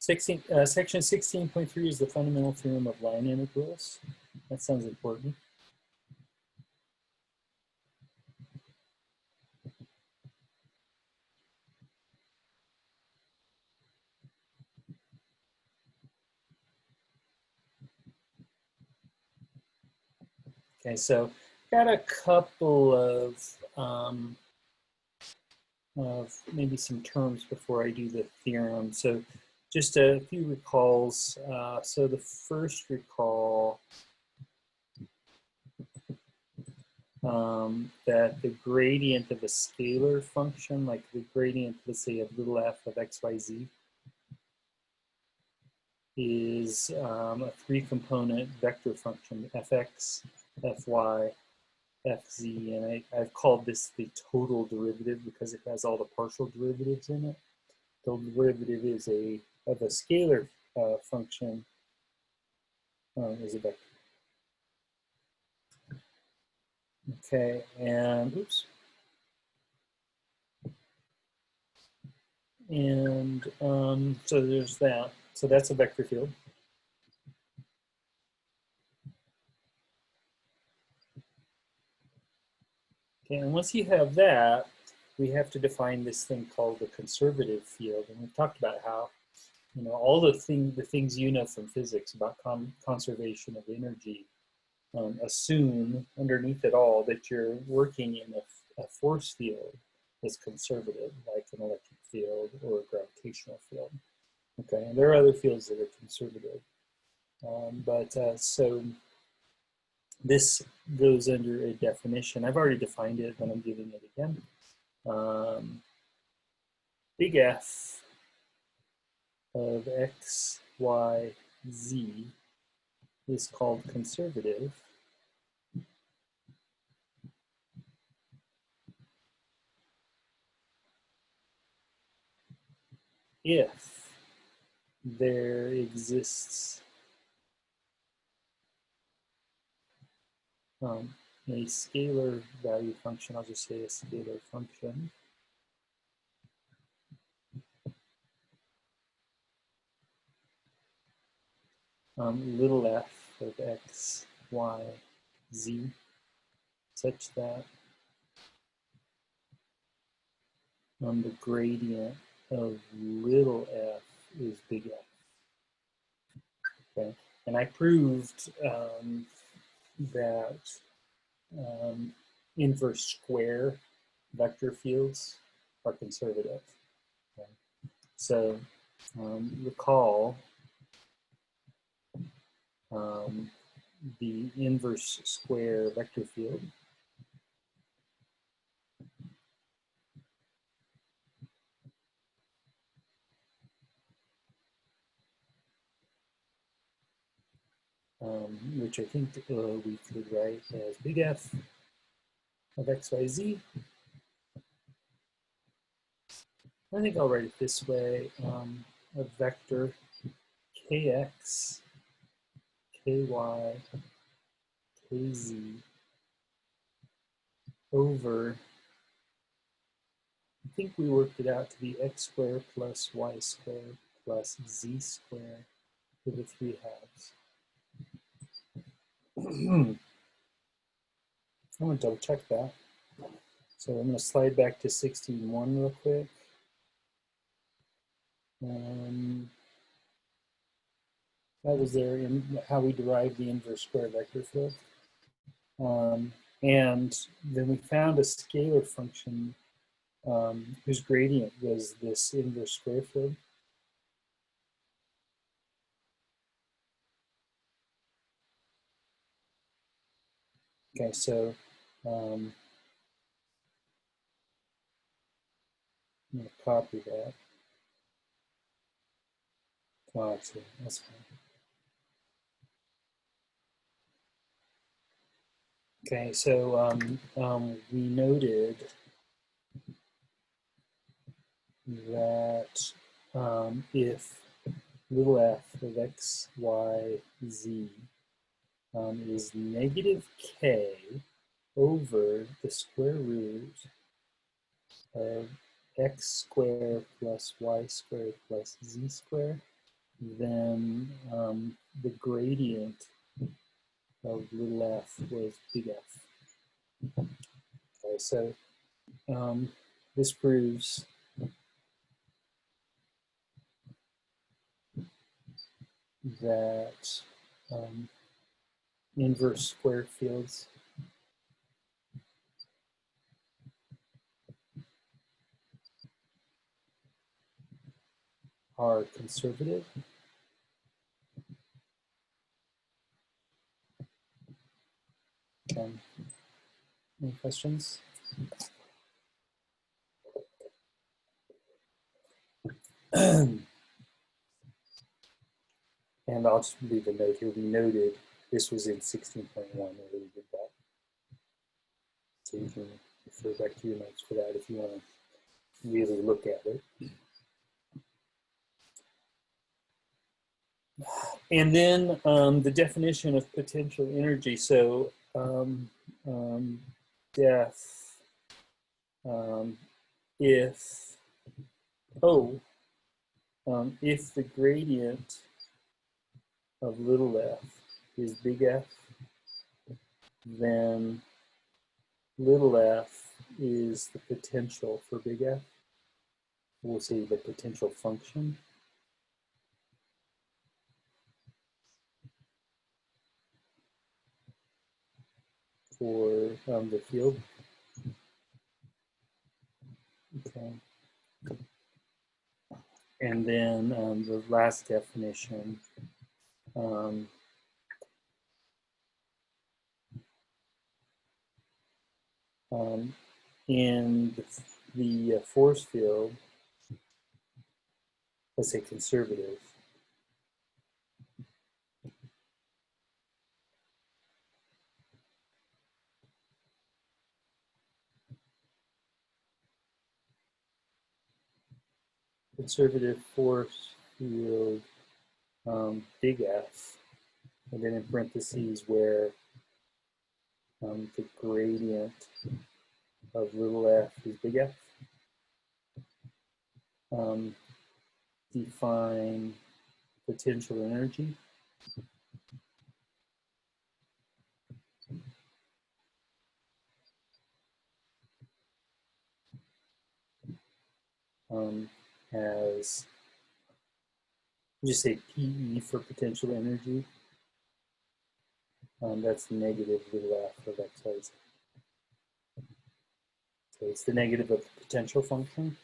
Section 16.3 is the fundamental theorem of line integrals. That sounds important. Okay, so got a couple of maybe some terms before I do the theorem. So just a few recalls. So the first recall that the gradient of a scalar function, like the gradient, let's say, of little f of xyz, is a three-component vector function, fx, fy, fz, and I've called this the total derivative because it has all the partial derivatives in it. Total derivative is of a scalar function is a vector. Okay, and oops. And so there's that. So that's a vector field. Okay, and once you have that, we have to define this thing called the conservative field. And we've talked about how, you know, all the things you know from physics about conservation of energy assume underneath it all that you're working in a force field that's conservative, like an electric field or a gravitational field. Okay, and there are other fields that are conservative. So this goes under a definition. I've already defined it, but I'm giving it again. Big F of x, y, z is called conservative if there exists a scalar value function. I'll just say a scalar function little f of x, y, z, such that the gradient of little f is big F. Okay, and I proved that inverse square vector fields are conservative. Okay. So recall the inverse square vector field which I think we could write as big F of xyz. I think I'll write it this way, a vector kx, ky, kz over, I think we worked it out to be x squared plus y squared plus z squared to the 3 halves. I'm going to double check that. So I'm going to slide back to 16.1 real quick. That was there in how we derived the inverse square vector field. And then we found a scalar function whose gradient was this inverse square field. Okay, so I'm going to copy that. Oh, actually, that's fine. Okay, so we noted that if little f of x, y, z is negative k over the square root of x squared plus y squared plus z squared, then the gradient of little f was big F. Okay, so this proves that inverse square fields are conservative. Any questions? And I'll just leave a note here. We noted this was in 16.1 where we did that. So you can refer back to your notes for that if you want to really look at it. And then the definition of potential energy. So def if the gradient of little f is big F, then little f is the potential for big F. We'll say the potential function. For the field. Okay. And then the last definition, in the force field, let's say conservative, force field big F, and then in parentheses where the gradient of little f is big F, define potential energy. As just say PE for potential energy. That's negative little f of x, y, z. So it's the negative of the potential function.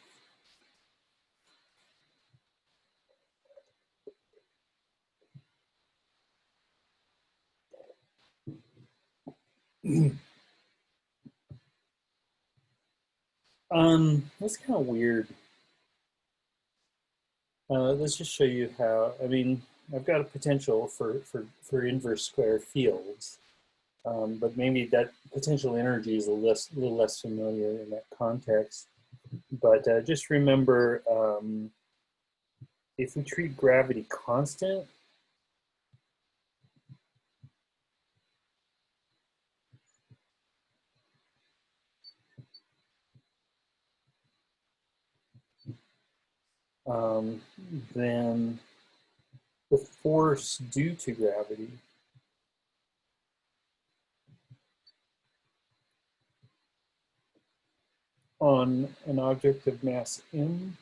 That's kind of weird. Let's just show you how, I mean, I've got a potential for inverse square fields, but maybe that potential energy is a little less familiar in that context. But just remember, if we treat gravity constant, then the force due to gravity on an object of mass m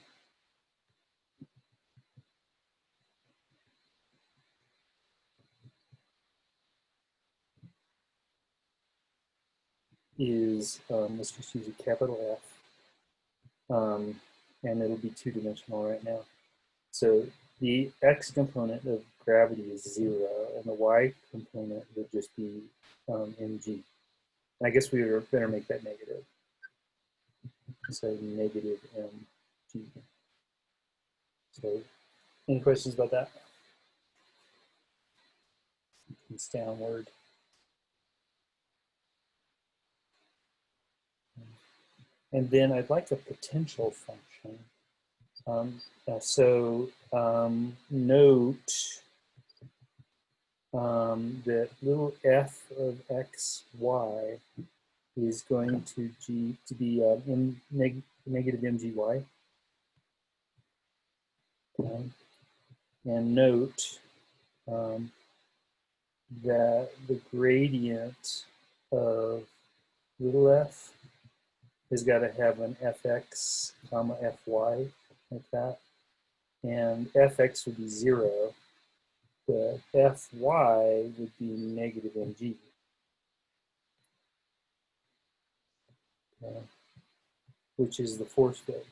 is, let's just use a capital F, and it'll be two-dimensional right now. So the x component of gravity is 0, and the y component would just be mg. And I guess we better make that negative. So negative mg. So any questions about that? It's downward. And then I'd like a potential function. Note that little f of x, y is going to be negative mgy. Okay. And note that the gradient of little f has got to have an fx comma fy, like that. And fx would be 0, but fy would be negative mg. Which is the force field.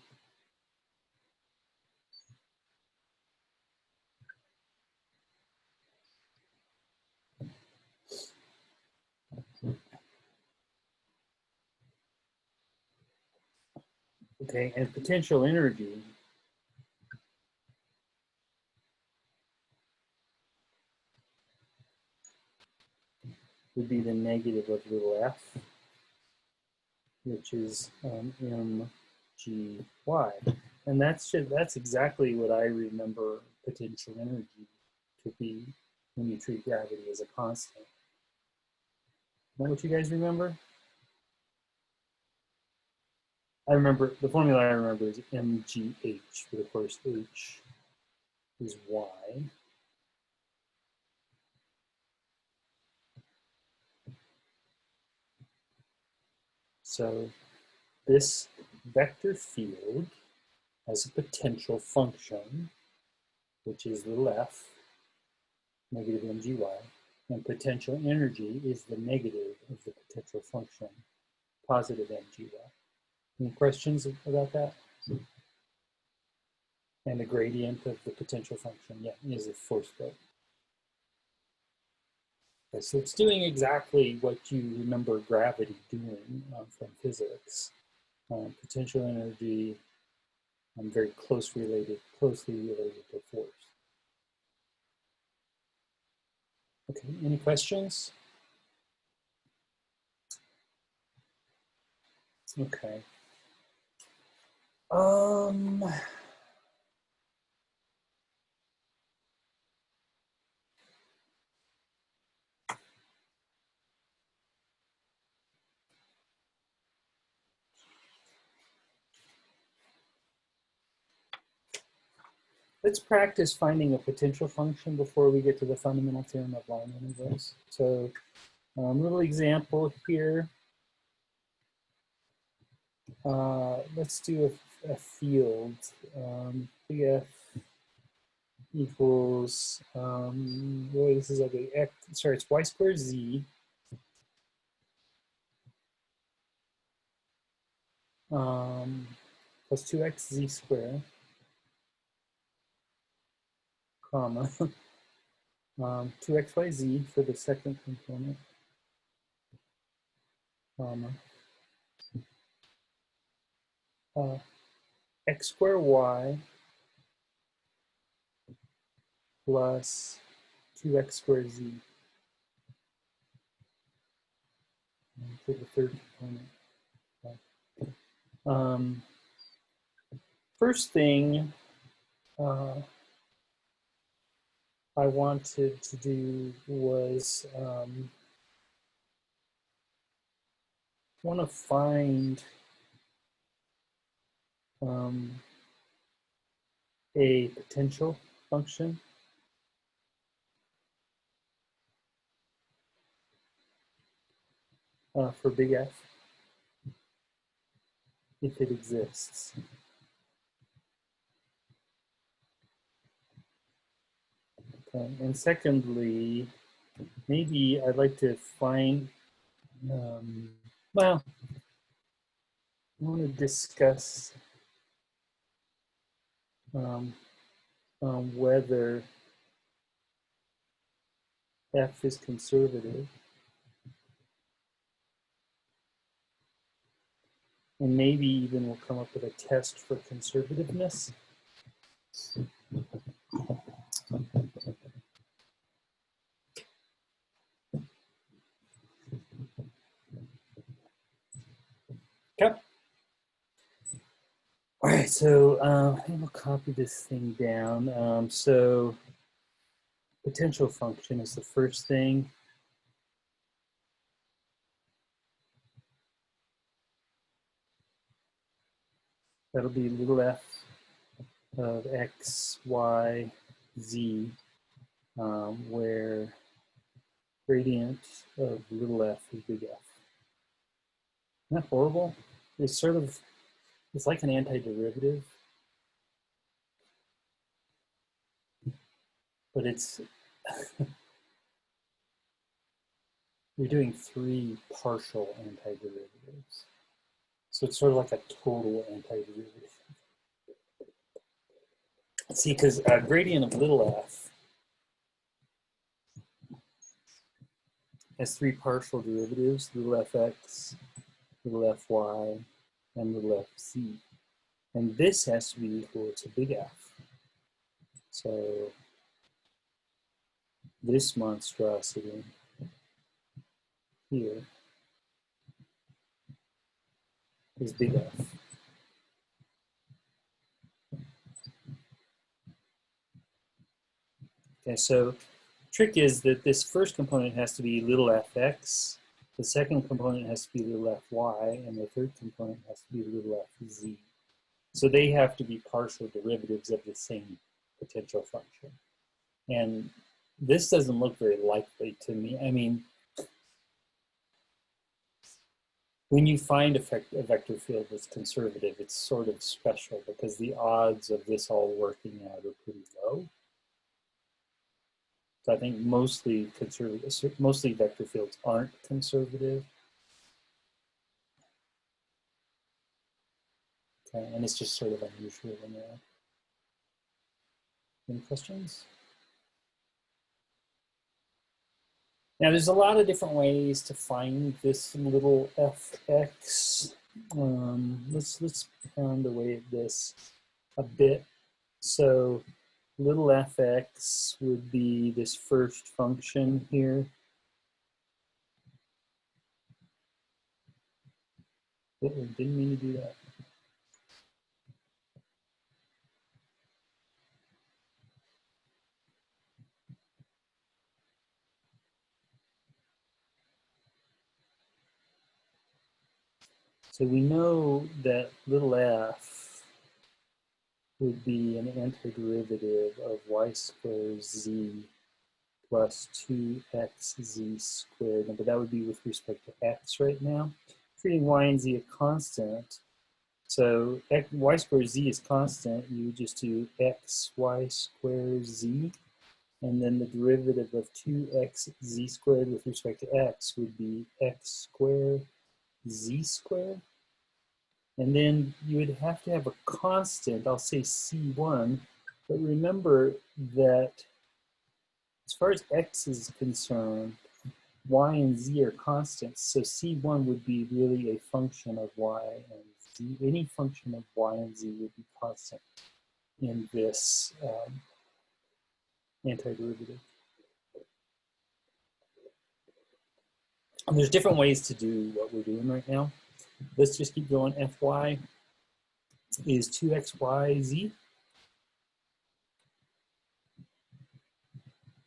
Okay, and potential energy would be the negative of little f, which is mgy. And that's exactly what I remember potential energy to be when you treat gravity as a constant. Is that what you guys remember? I remember, the formula I remember is mgh, but of course h is y. So this vector field has a potential function, which is little f, negative mgy, and potential energy is the negative of the potential function, positive mgy. Any questions about that? And the gradient of the potential function, yeah, is a force field. Okay, so it's doing exactly what you remember gravity doing from physics. Potential energy, very closely related to force. Okay, any questions? Okay. Let's practice finding a potential function before we get to the fundamental theorem of line integrals. So, little example here. Let's do a field. Big F equals, boy, this is ugly. It's y squared z plus 2xz squared, comma, 2xyz for the second component, comma, x squared y plus 2x squared z for the third component. First thing I wanted to do was want to find a potential function for big F, if it exists. Okay. And secondly, maybe I'd like to find, well, I want to discuss whether F is conservative. And maybe even we'll come up with a test for conservativeness. Okay. All right, so I will copy this thing down. So potential function is the first thing. That'll be little f of x, y, z, where gradient of little f is big F. Isn't that horrible? It's sort of, it's like an antiderivative, but it's, you're doing 3 partial antiderivatives. So it's sort of like a total antiderivative. See, because gradient of little f has 3 partial derivatives, little fx, little fy, and little fz. And this has to be equal to big F. So this monstrosity here is big F. Okay, so trick is that this first component has to be little fx, the second component has to be little fy, and the third component has to be little fz. So they have to be partial derivatives of the same potential function. And this doesn't look very likely to me. I mean, when you find a vector field that's conservative, it's sort of special because the odds of this all working out are pretty low. So I think mostly vector fields aren't conservative. Okay, and it's just sort of unusual in there. Any questions? Now there's a lot of different ways to find this little fx. Let's pound away at this a bit. So little fx would be this first function here. Didn't mean to do that. So we know that little f would be an antiderivative of y squared z plus 2xz squared, but that would be with respect to x right now. Treating y and z a constant, so y squared z is constant, you just do xy squared z, and then the derivative of 2xz squared with respect to x would be x squared z squared. And then you would have to have a constant, I'll say C1, but remember that as far as x is concerned, y and z are constants, so C1 would be really a function of y and z. Any function of y and z would be constant in this antiderivative. And there's different ways to do what we're doing right now. Let's just keep going. Fy is 2xyz.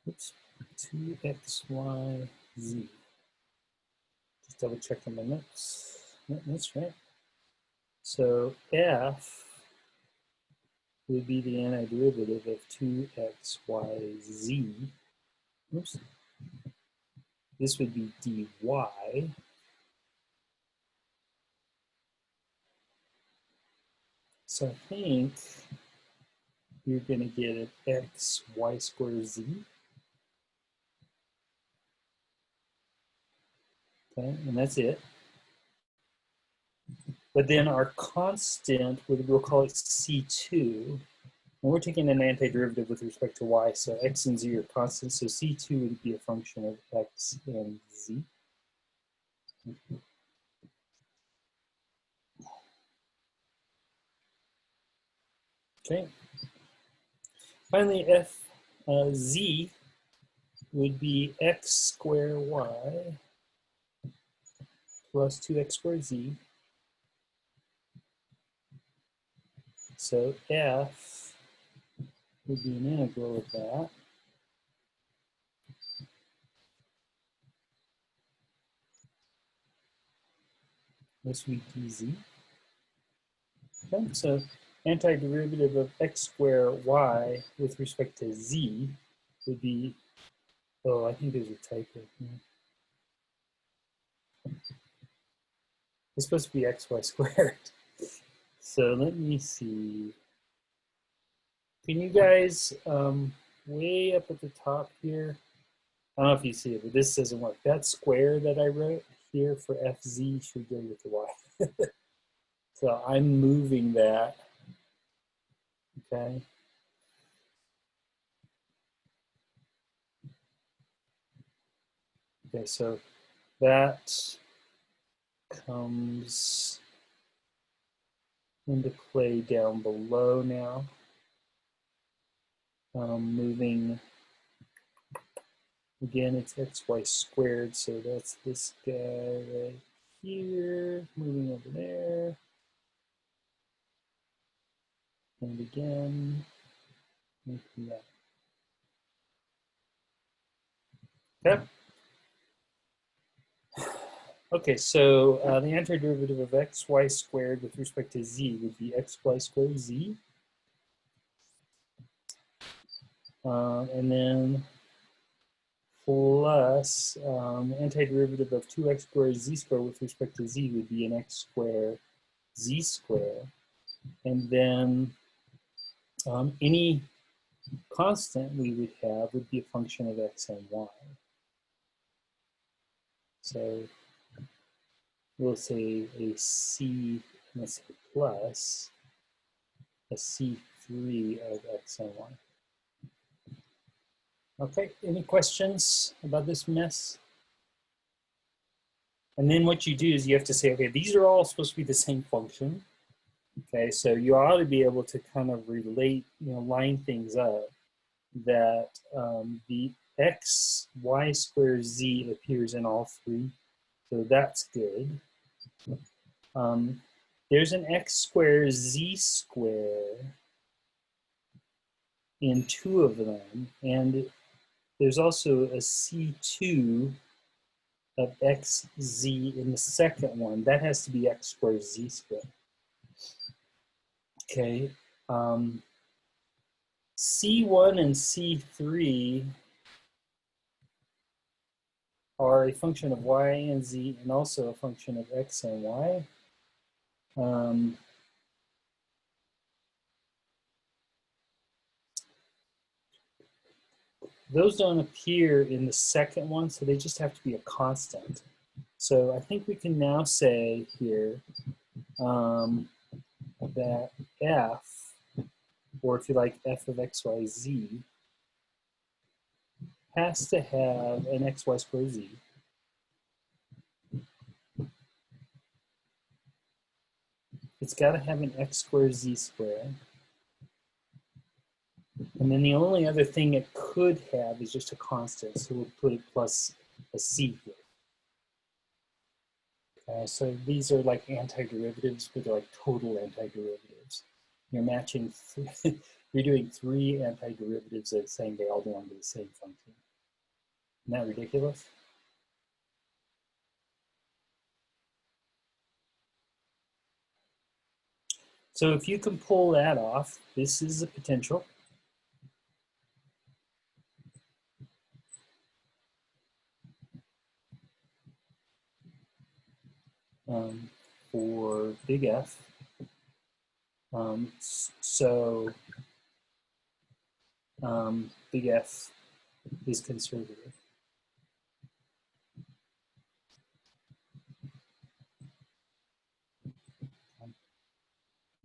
Oops, 2xyz. Just double check on my notes. No, that's right. So f would be the antiderivative of 2xyz. Oops. This would be dy. So I think you're going to get an x y squared z. Okay, and that's it. But then our constant, we'll call it C2. And we're taking an antiderivative with respect to y, so x and z are constants. So C2 would be a function of x and z. Okay. Finally, z would be x squared y plus 2x squared z. So f would be an integral of that. This would be dz. Okay, so antiderivative of x squared y with respect to z would be, oh, I think there's a typo here. It's supposed to be xy squared. So let me see. Can you guys, way up at the top here, I don't know if you see it, but this doesn't work. That square that I wrote here for fz should go with the y. So I'm moving that, okay? Okay, so that comes into play down below now. Moving, again, it's xy squared, so that's this guy right here, moving over there. And again, making that. Okay. Okay, so the antiderivative of xy squared with respect to z would be xy squared z. And then plus antiderivative of 2x squared z squared with respect to z would be an x squared z squared. And then any constant we would have would be a function of x and y. So we'll say a c, let's say plus a c3 of x and y. Okay, any questions about this mess? And then what you do is you have to say, okay, these are all supposed to be the same function. Okay, so you ought to be able to kind of relate, line things up that the x, y squared z appears in all three. So that's good. There's an x squared z squared in two of them, and there's also a c2 of xz in the second one. That has to be x squared z squared. Okay. C1 and C3 are a function of y and z and also a function of x and y. Those don't appear in the second one, so they just have to be a constant. So I think we can now say here that f, or if you like f of x, y, z, has to have an xy squared z. It's got to have an x squared z squared. And then the only other thing it could have is just a constant, so we'll put it plus a c here. So these are like antiderivatives, but they're like total antiderivatives. You're matching, you're doing three antiderivatives and saying they all belong to the same function. Isn't that ridiculous? So if you can pull that off, this is a potential. For big F. Big F is conservative.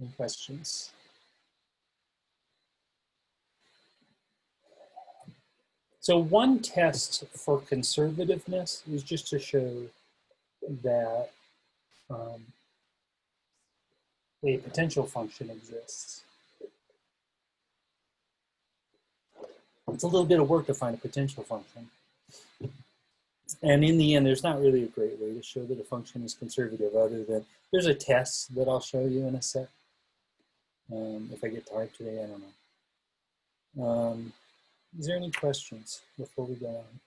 Any questions? So one test for conservativeness is just to show that a potential function exists. It's a little bit of work to find a potential function. And in the end, there's not really a great way to show that a function is conservative other than there's a test that I'll show you in a sec. If I get tired today, I don't know. Is there any questions before we go on?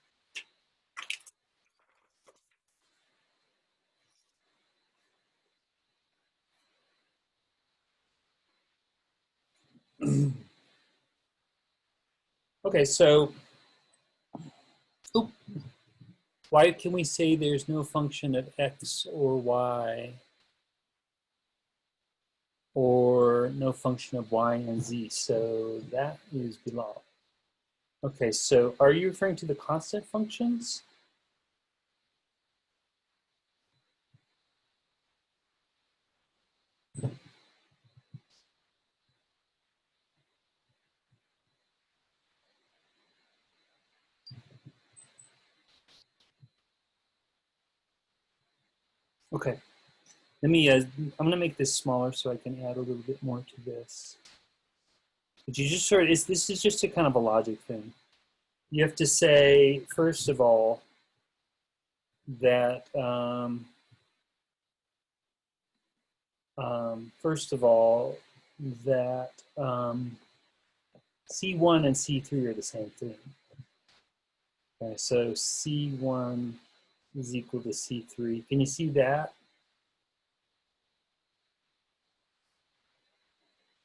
Okay, so why can we say there's no function of x or y, or no function of y and z? So that is below. Okay, so are you referring to the constant functions? Okay, let me, I'm gonna make this smaller so I can add a little bit more to this. But you just sort of, this is just a kind of a logic thing. You have to say, first of all, that, C1 and C3 are the same thing. Okay, so C1 is equal to C3. Can you see that?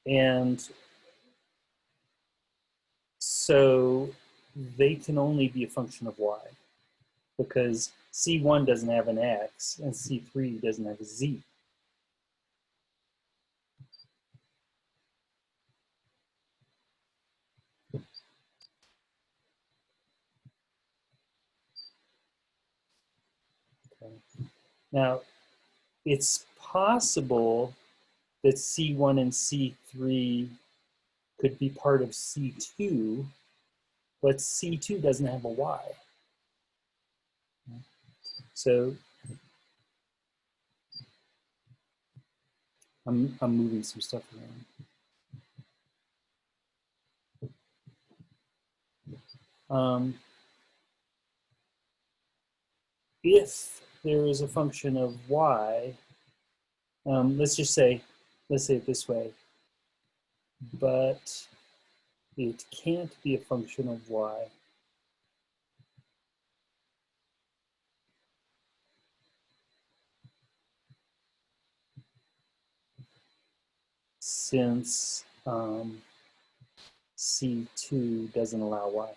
And so they can only be a function of y, because C1 doesn't have an x and C3 doesn't have a z. Okay. Now, it's possible that C1 and C3 could be part of C2, but C2 doesn't have a y. So I'm moving some stuff around. If there is a function of y, let's say it this way, but it can't be a function of y since C2 doesn't allow y.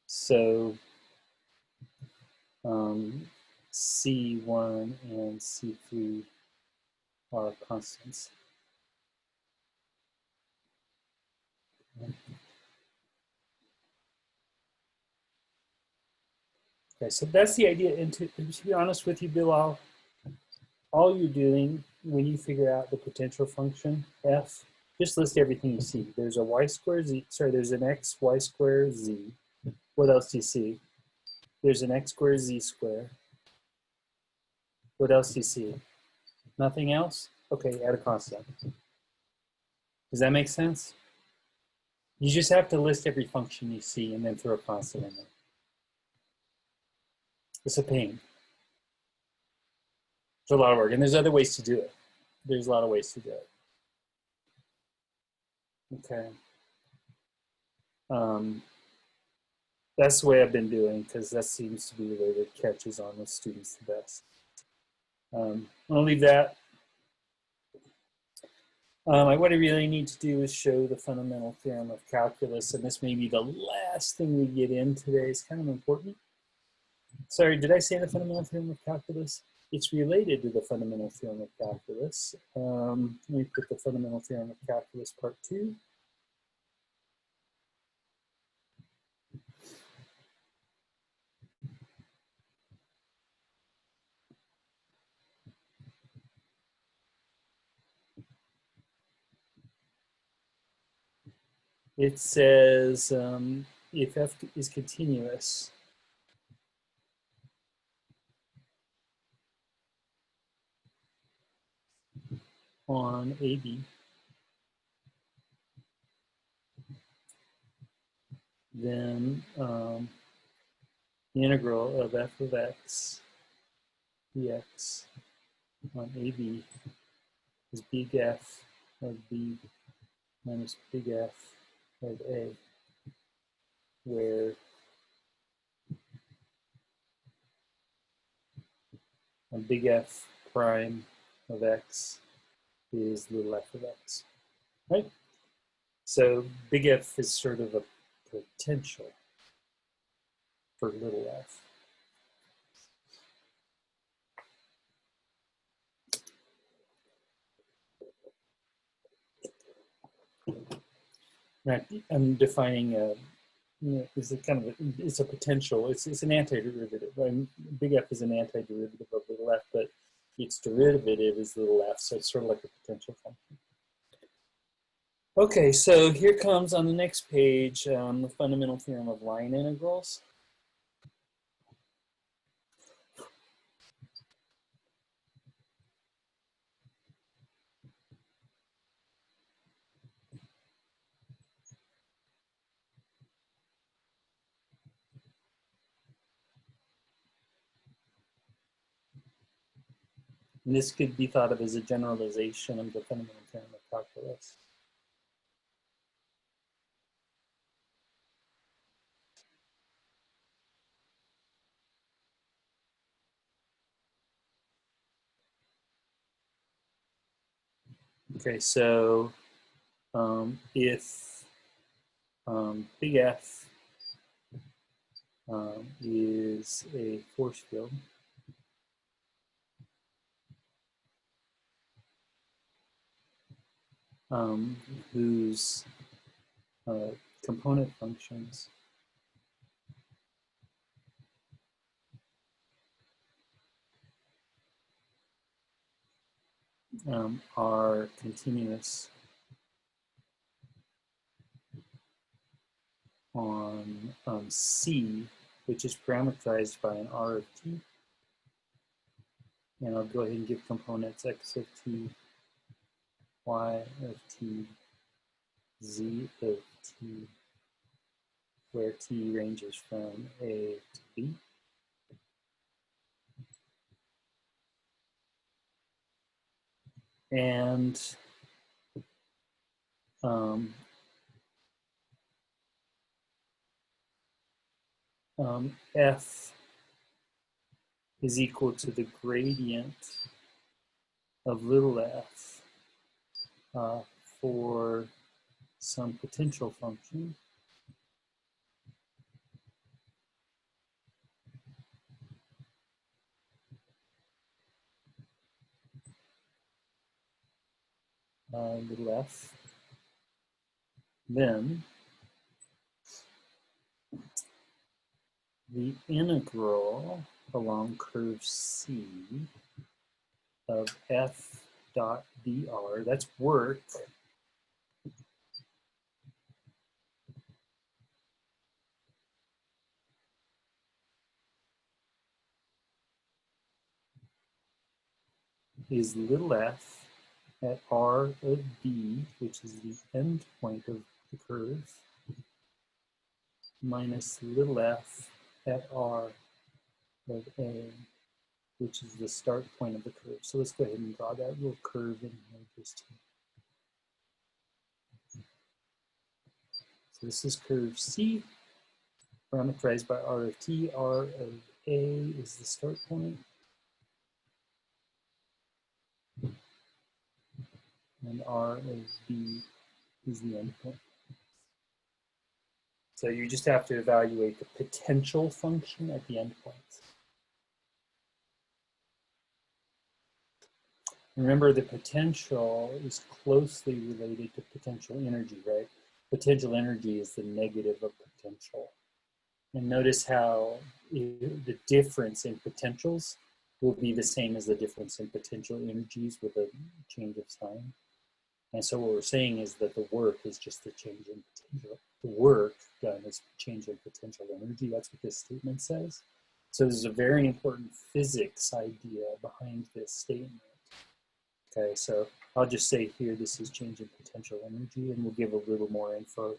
So C1 and C3 are constants. Okay, so that's the idea. And to be honest with you, Bilal, all you're doing when you figure out the potential function f, just list everything you see. There's a y squared z, sorry, there's an x y squared z. What else do you see? There's an x squared z squared. What else do you see? Nothing else? Okay, add a constant. Does that make sense? You just have to list every function you see and then throw a constant in there. It's a pain. It's a lot of work, and there's other ways to do it. There's a lot of ways to do it. Okay. That's the way I've been doing, because that seems to be the way that catches on with students the best. I'm gonna leave that. What I really need to do is show the fundamental theorem of calculus, and this may be the last thing we get in today. It's kind of important. Sorry, did I say the fundamental theorem of calculus? It's related to the fundamental theorem of calculus. Let me put the fundamental theorem of calculus part 2. It says if f is continuous, on AB, then the integral of f of x dx on AB is big F of B minus big F of A, where And big F prime of x is little f of x, right? So big F is sort of a potential for little f. Right. I'm defining a, is it kind of it's a potential. It's an antiderivative. Big F is an antiderivative of little f, but its derivative is little f, so it's sort of like a potential function. Okay, so here comes on the next page the fundamental theorem of line integrals. And this could be thought of as a generalization of the fundamental theorem of calculus. Okay, so if big F is a force field, whose component functions are continuous on C, which is parameterized by an R of t. And I'll go ahead and give components x of t, y of t, z of t, where t ranges from A to B. And F is equal to the gradient of little f for some potential function little f, then the integral along curve C of f dot dr, that's work, is little f at r of b, which is the end point of the curve, minus little f at r of a, which is the start point of the curve. So let's go ahead and draw that little curve in here just to. So this is curve C, parameterized by R of t. R of A is the start point. And R of B is the end point. So you just have to evaluate the potential function at the end points. Remember, the potential is closely related to potential energy, right? Potential energy is the negative of potential. And notice how the difference in potentials will be the same as the difference in potential energies with a change of sign. And so what we're saying is that the work is just the change in potential. The work done is change in potential energy. That's what this statement says. So there's a very important physics idea behind this statement. Okay, so I'll just say here this is change in potential energy, and we'll give a little more info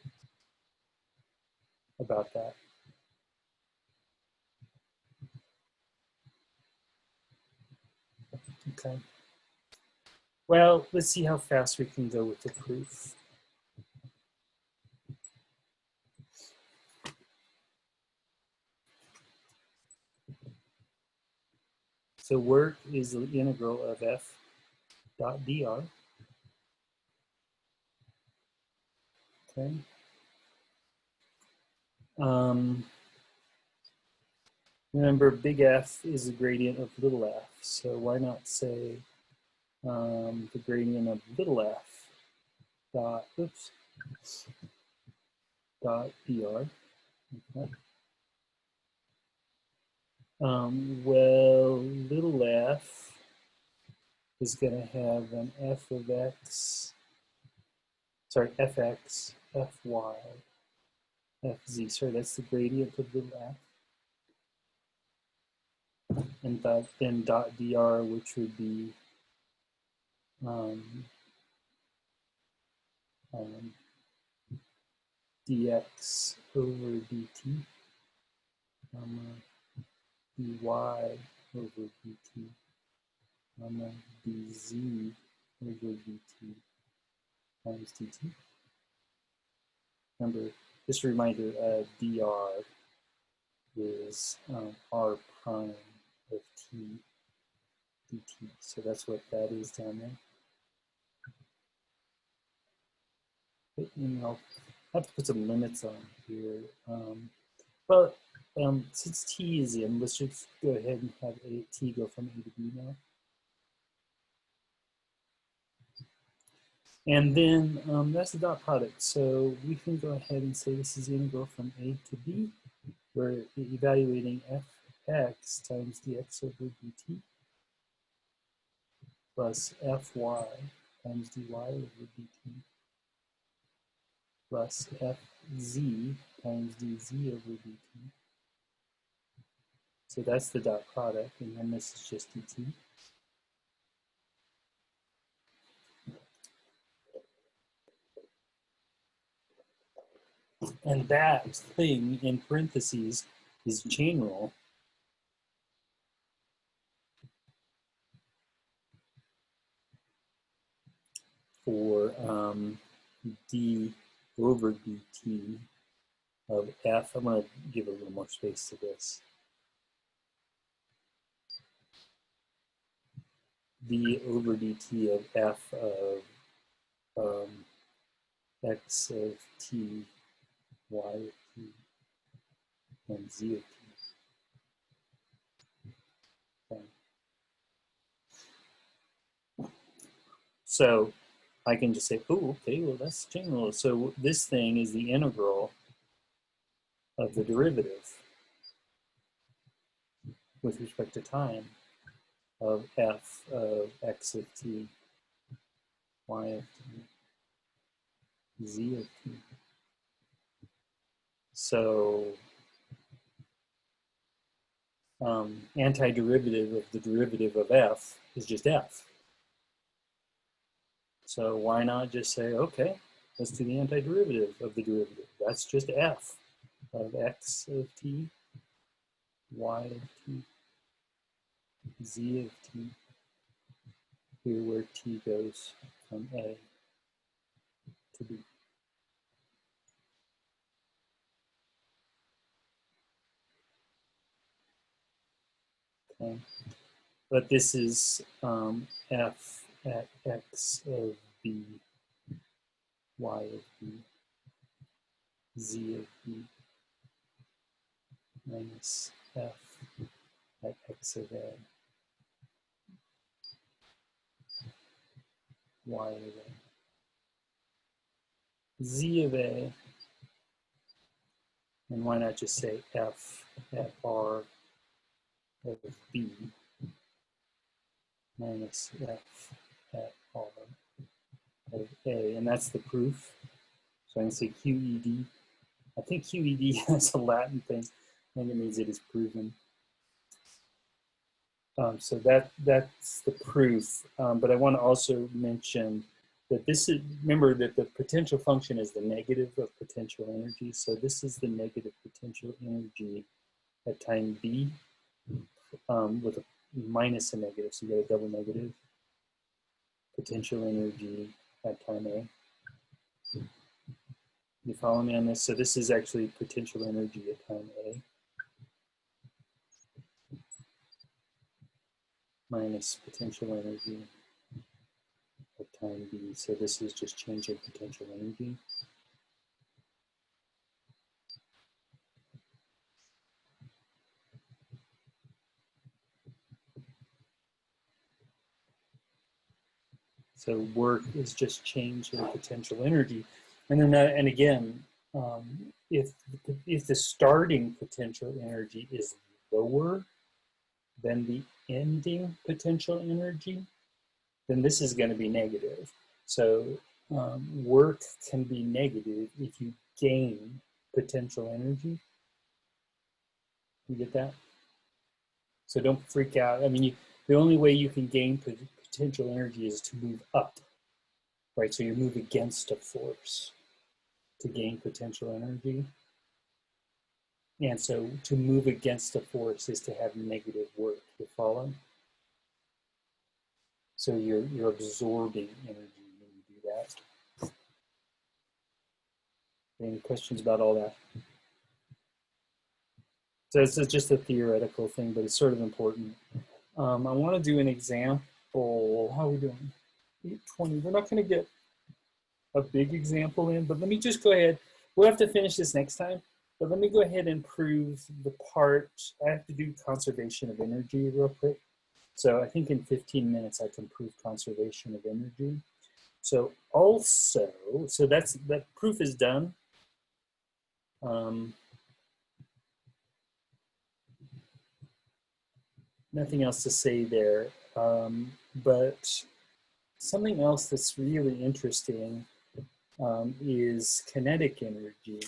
about that. Okay. Well, let's see how fast we can go with the proof. So work is the integral of f dot dr. Okay. Remember, big F is the gradient of little f. So why not say the gradient of little f dot, oops, dot dr. Okay. Well, little f is going to have an f of x, sorry, fx, fy, fz. Sorry, that's the gradient of little f. And then dot dr, which would be dx over dt, dy over dt, dz over dt times dt. Remember, just a reminder, dr is r prime of t dt. So that's what that is down there. And I'll have to put some limits on here. But since t is in, let's just go ahead and have t go from a to b now. And then that's the dot product. So we can go ahead and say this is the integral from a to b. We're evaluating fx times dx over dt plus fy times dy over dt plus fz times dz over dt. So that's the dot product, and then this is just dt. And that thing in parentheses is general for d over dt of f. I'm going to give a little more space to this. D over dt of f of x of t, y of t, and z of t. Okay. So I can just say, oh, okay, well, that's general. So this thing is the integral of the derivative with respect to time of f of x of t, y of t, z of t. So antiderivative of the derivative of f is just f. So why not just say, okay, let's do the antiderivative of the derivative. That's just f of x of t, y of t, z of t, here where t goes from a to b. Okay. But this is f at x of b, y of b, z of b, minus f at x of a, y of a, z of a, and why not just say f at r of b minus f at r of a, and that's the proof. So I can say QED. I think QED is a Latin thing. I think it means it is proven. So that's the proof. But I want to also mention that this is, remember that the potential function is the negative of potential energy. So this is the negative potential energy at time b with a minus a negative. So you get a double negative potential energy at time a. You follow me on this? So this is actually potential energy at time a. minus potential energy at time b. So this is just change in potential energy. So work is just change in potential energy. And then and again, if the starting potential energy is lower than the ending potential energy, then this is going to be negative. So work can be negative if you gain potential energy. You get that? So don't freak out. I mean, the only way you can gain potential energy is to move up, right? So you move against a force to gain potential energy. And so to move against a force is to have negative work. You follow? So you're absorbing energy when you do that. Any questions about all that? So this is just a theoretical thing, but it's sort of important. I want to do an example. How are we doing? 8:20. We're not going to get a big example in, but let me just go ahead. We'll have to finish this next time, but let me go ahead and prove the part. I have to do conservation of energy real quick. So I think in 15 minutes I can prove conservation of energy. So also, so that proof is done. Nothing else to say there, but something else that's really interesting is kinetic energy.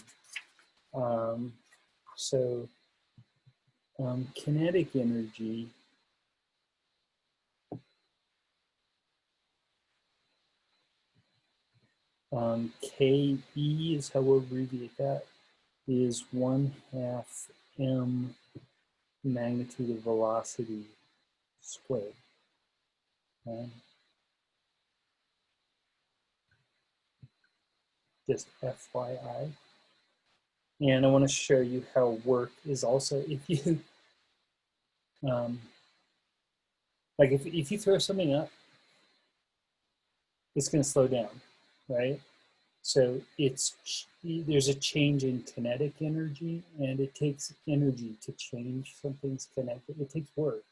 Kinetic energy KE is how we'll abbreviate that, is 1/2 m magnitude of velocity squared. Okay? Just FYI. And I want to show you how work is also, if you, like if you throw something up, it's going to slow down, right? So there's a change in kinetic energy, and it takes energy to change something's kinetic. It takes work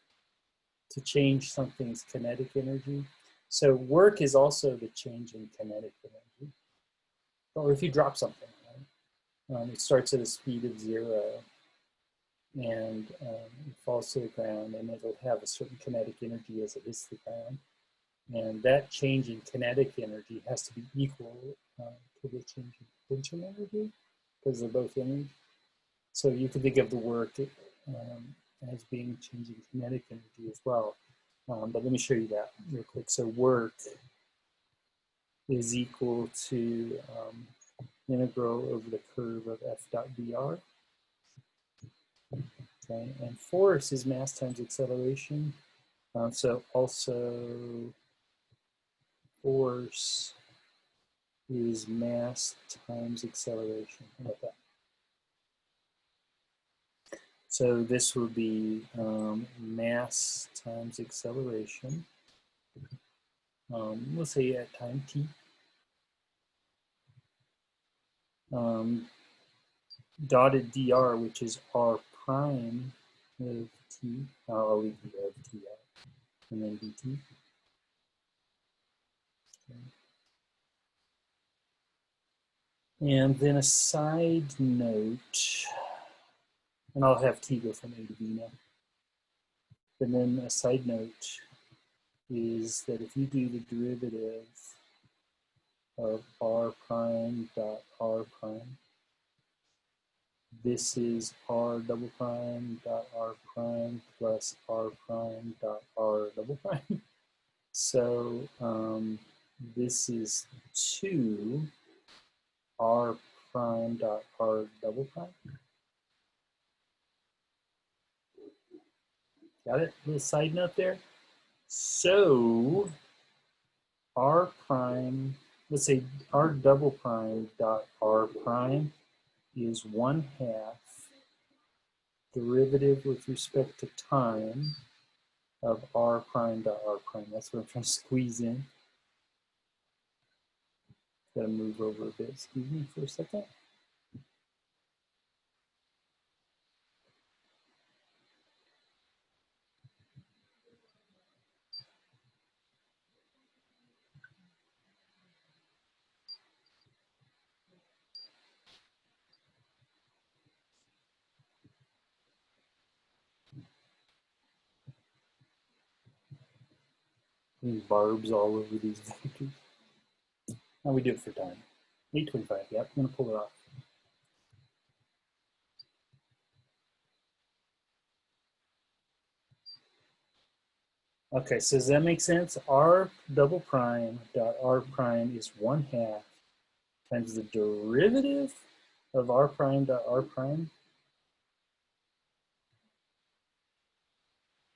to change something's kinetic energy. So work is also the change in kinetic energy. Or if you drop something, right? It starts at a speed of 0, and it falls to the ground, and it'll have a certain kinetic energy as it hits the ground. And that change in kinetic energy has to be equal to the change in potential energy, because they're both energy. So you can think of the work as being changing kinetic energy as well. But let me show you that real quick. So work is equal to integral over the curve of f dot dr. Okay, and force is mass times acceleration. So also force is mass times acceleration. How about that? So this would be mass times acceleration. We'll say at time t. Dotted dr, which is r prime of t. I'll leave the of t out, and then dt. Okay. And then a side note, and I'll have t go from a to b now. And then a side note is that if you do the derivative of r prime dot r prime, this is r double prime dot r prime plus r prime dot r double prime. So this is 2 r prime dot r double prime. Got it? A little side note there. So r prime, let's say r double prime dot r prime is 1/2 derivative with respect to time of r prime dot r prime. That's what I'm trying to squeeze in. Gotta move over a bit. Excuse me for a second. These barbs all over these vectors. Now we do it for time. 825, yep, I'm gonna pull it off. Okay, so does that make sense? R double prime dot R prime is 1/2 times the derivative of R prime dot R prime.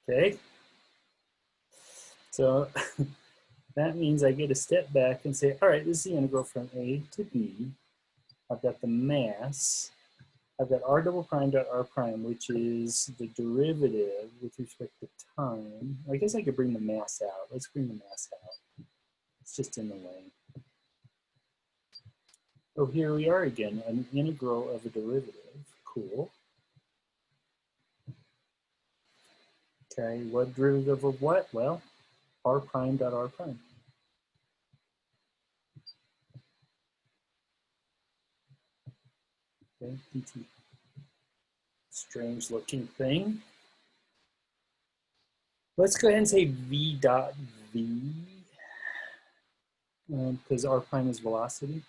Okay, so that means I get to step back and say, all right, this is the integral from A to B. I've got the mass. I've got R double prime dot R prime, which is the derivative with respect to time. I guess I could bring the mass out. Let's bring the mass out. It's just in the way. Oh, here we are again, an integral of a derivative. Cool. Okay, what derivative of what? Well, R prime dot R prime. Okay, dt. Strange looking thing. Let's go ahead and say v dot v, because R prime is velocity.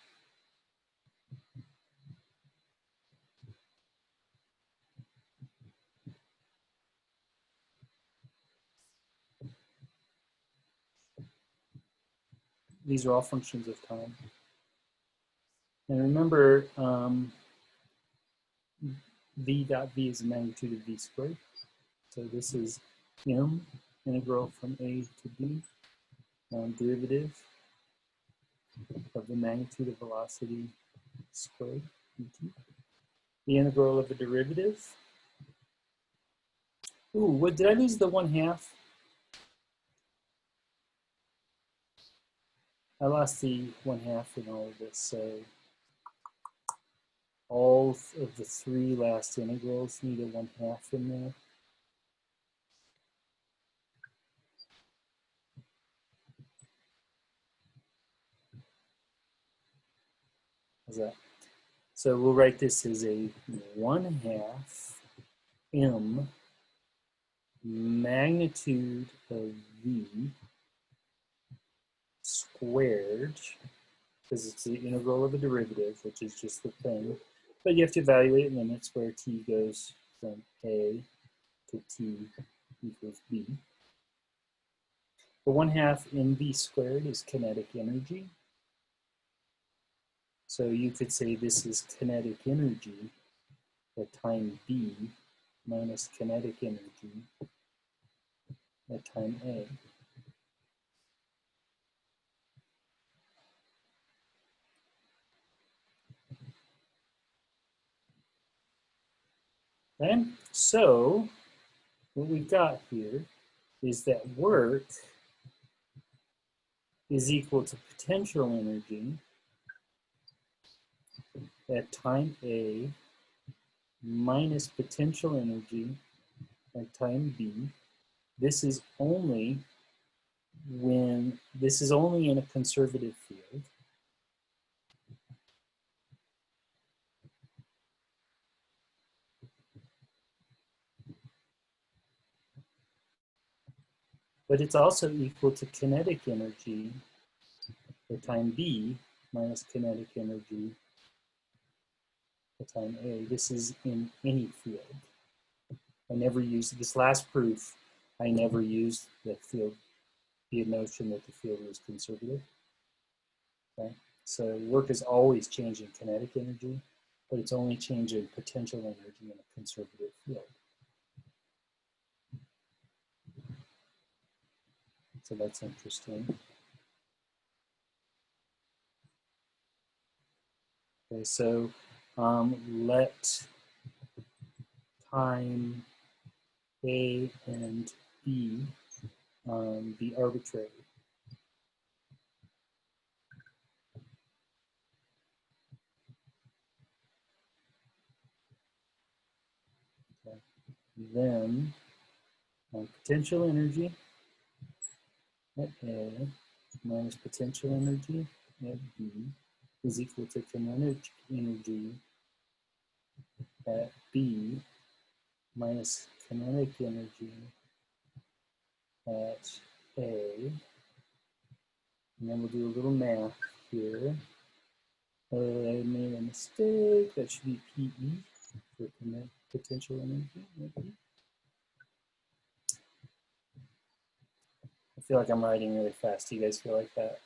These are all functions of time. And remember, v dot v is the magnitude of v squared. So this is m, integral from A to B, derivative of the magnitude of velocity squared dt. The integral of a derivative. Ooh, what did I lose the 1/2? I lost the 1/2 in all of this, so all of the 3 last integrals need a 1/2 in there. How's that? So we'll write this as a 1/2 m magnitude of v squared, because it's the integral of a derivative, which is just the thing. But you have to evaluate limits where t goes from A to t equals b. The 1/2 mv squared is kinetic energy. So you could say this is kinetic energy at time b minus kinetic energy at time a. Okay, so what we've got here is that work is equal to potential energy at time A minus potential energy at time B. This is only in a conservative field. But it's also equal to kinetic energy at time B minus kinetic energy at time A. This is in any field. I never used this last proof. I never used the field, the notion that the field was conservative. Okay, so work is always changing kinetic energy, but it's only changing potential energy in a conservative field. So that's interesting. Okay, so let time A and B be arbitrary. Okay. Then potential energy at A minus potential energy at B is equal to kinetic energy at B minus kinetic energy at A. And then we'll do a little math here. I made a mistake. That should be PE for potential energy. Maybe. I feel like I'm writing really fast. Do you guys feel like that?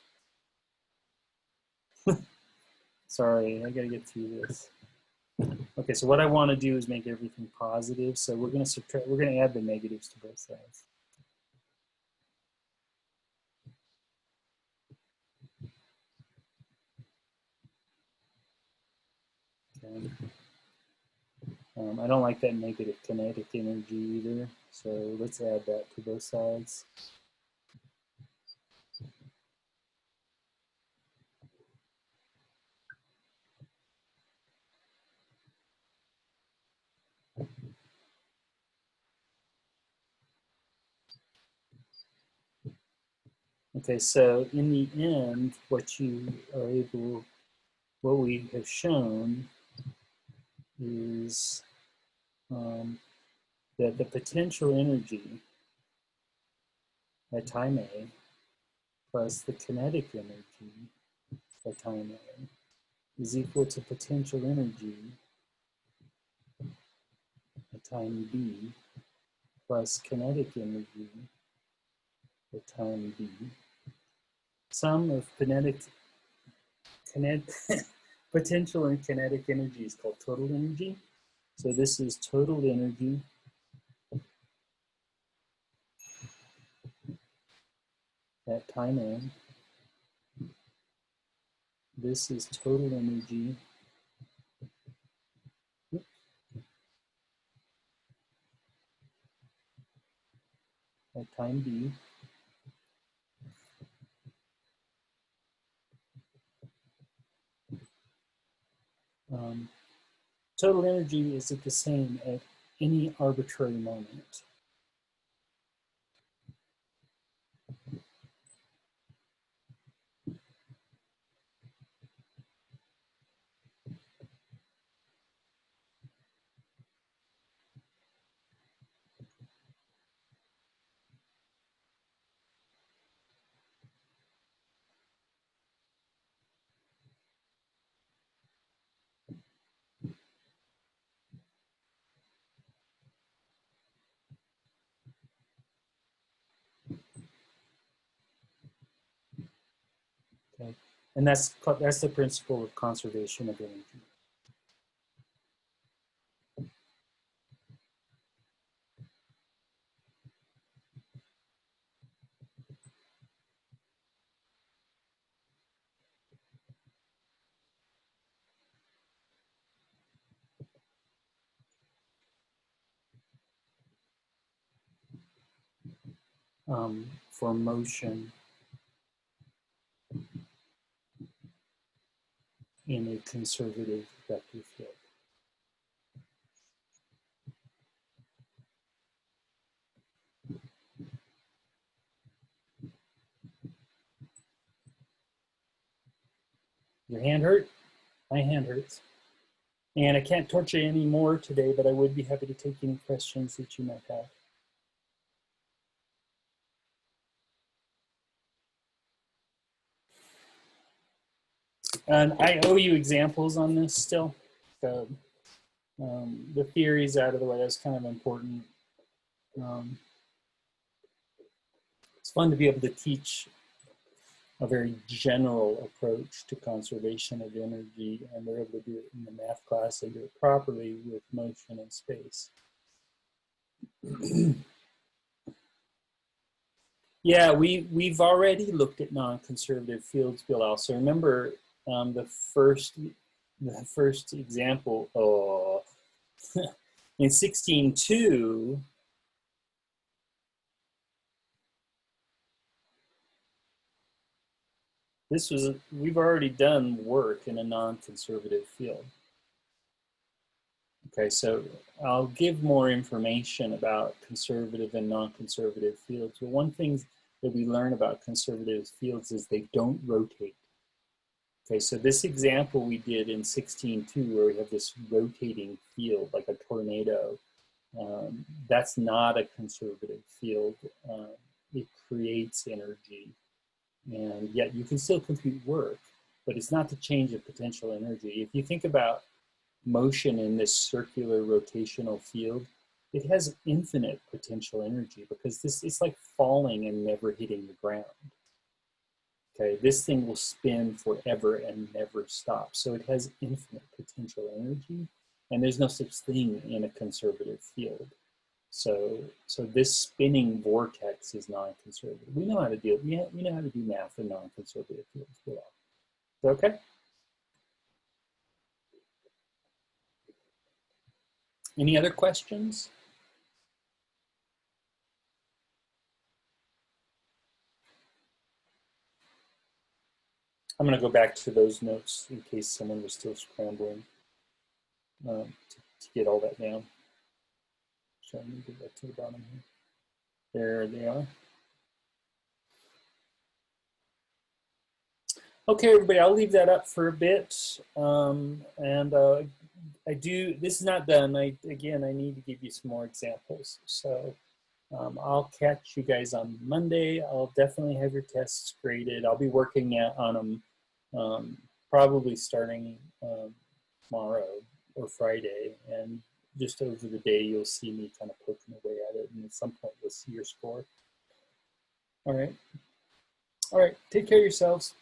Sorry, I gotta get through this. Okay, so what I want to do is make everything positive. So we're gonna subtract. We're gonna add the negatives to both sides. Okay. I don't like that negative kinetic energy either. So let's add that to both sides. Okay, so in the end, what we have shown is that the potential energy at time A plus the kinetic energy at time A is equal to potential energy at time B plus kinetic energy at time B. Sum of potential and kinetic energy is called total energy. So this is total energy at time A. This is total energy at time B. Total energy is the same at any arbitrary moment. Okay, and that's the principle of conservation of energy. For motion in a conservative vector field. Your hand hurt? My hand hurts. And I can't torture you anymore today, but I would be happy to take any questions that you might have. And I owe you examples on this still. So the theory's out of the way. That's kind of important. It's fun to be able to teach a very general approach to conservation of energy, and they're able to do it in the math class and do it properly with motion and space. Yeah, we've already looked at non-conservative fields, Bilal. So remember the first example. Oh, in 16.2, we've already done work in a non-conservative field. Okay, so I'll give more information about conservative and non-conservative fields. But one thing that we learn about conservative fields is they don't rotate. Okay, so this example we did in 16.2 where we have this rotating field like a tornado, that's not a conservative field. It creates energy, and yet you can still compute work, but it's not the change of potential energy. If you think about motion in this circular rotational field, it has infinite potential energy because it's like falling and never hitting the ground. Okay, this thing will spin forever and never stop. So it has infinite potential energy, and there's no such thing in a conservative field. So this spinning vortex is non-conservative. We know how to deal. We know how to do math in non-conservative fields. Is that okay? Any other questions? I'm going to go back to those notes in case someone was still scrambling to get all that down. So let me get that to the bottom here. There they are. Okay, everybody, I'll leave that up for a bit. This is not done. Again, I need to give you some more examples. So I'll catch you guys on Monday. I'll definitely have your tests graded. I'll be working on them probably starting tomorrow or Friday. And just over the day, you'll see me kind of poking away at it. And at some point, you'll see your score. All right. All right. Take care of yourselves.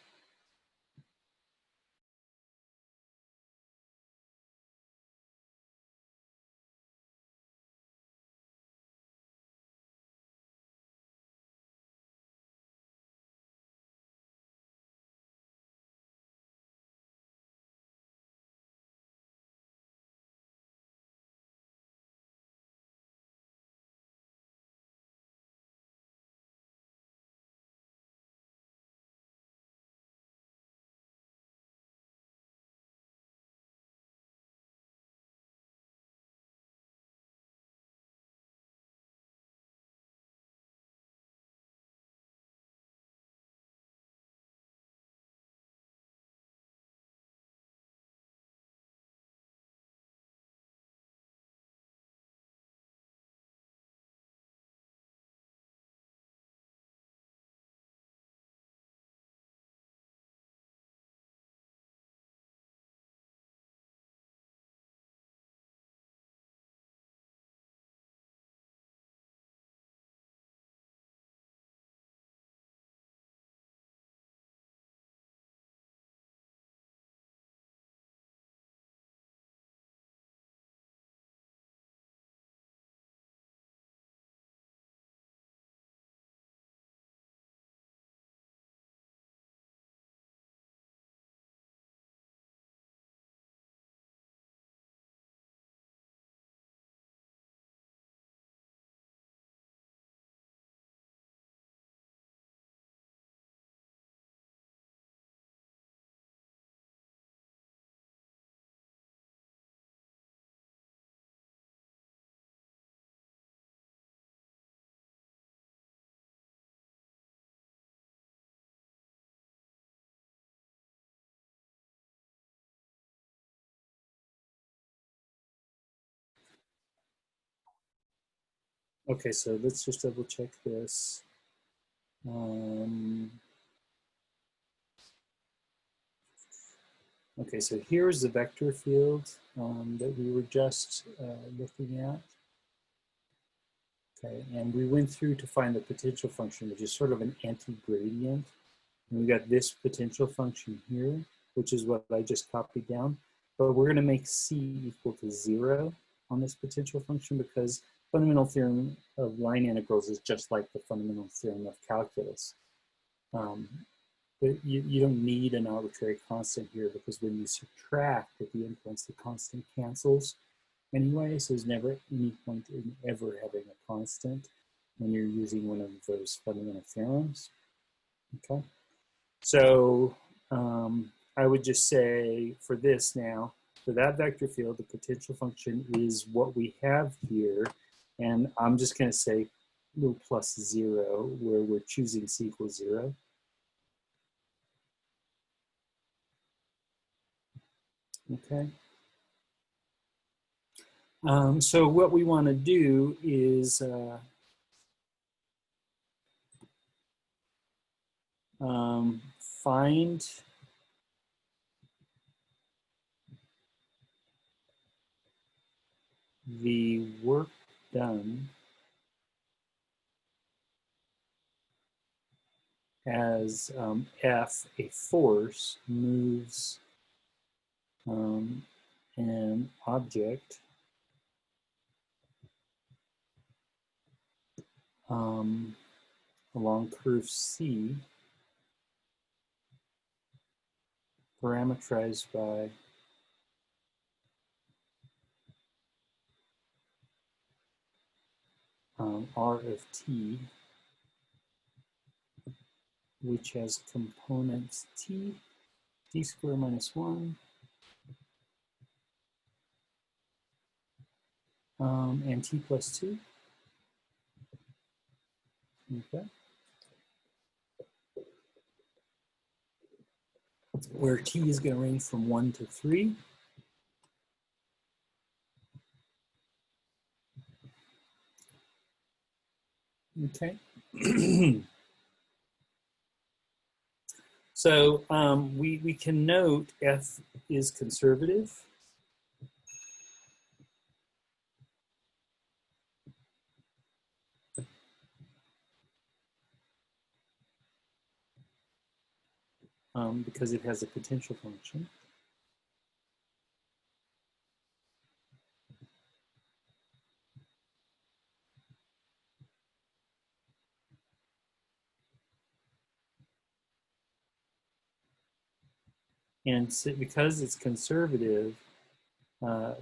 Okay, so let's just double check this. Okay, so here's the vector field that we were just looking at. Okay, and we went through to find the potential function, which is sort of an anti-gradient. And we got this potential function here, which is what I just copied down. But we're going to make c equal to 0 on this potential function because fundamental theorem of line integrals is just like the fundamental theorem of calculus. But you don't need an arbitrary constant here because when you subtract at the endpoints, the constant cancels anyway. So there's never any point in ever having a constant when you're using one of those fundamental theorems. Okay. So I would just say for this now, for that vector field, the potential function is what we have here. And I'm just going to say little plus 0, where we're choosing c equals 0. Okay. So what we want to do is find the work done as F, a force, moves an object along curve C, parameterized by R of t, which has components t, t squared minus 1, and t plus 2. Okay. Where t is going to range from 1 to 3. Okay. So we can note F is conservative. Because it has a potential function. And so because it's conservative,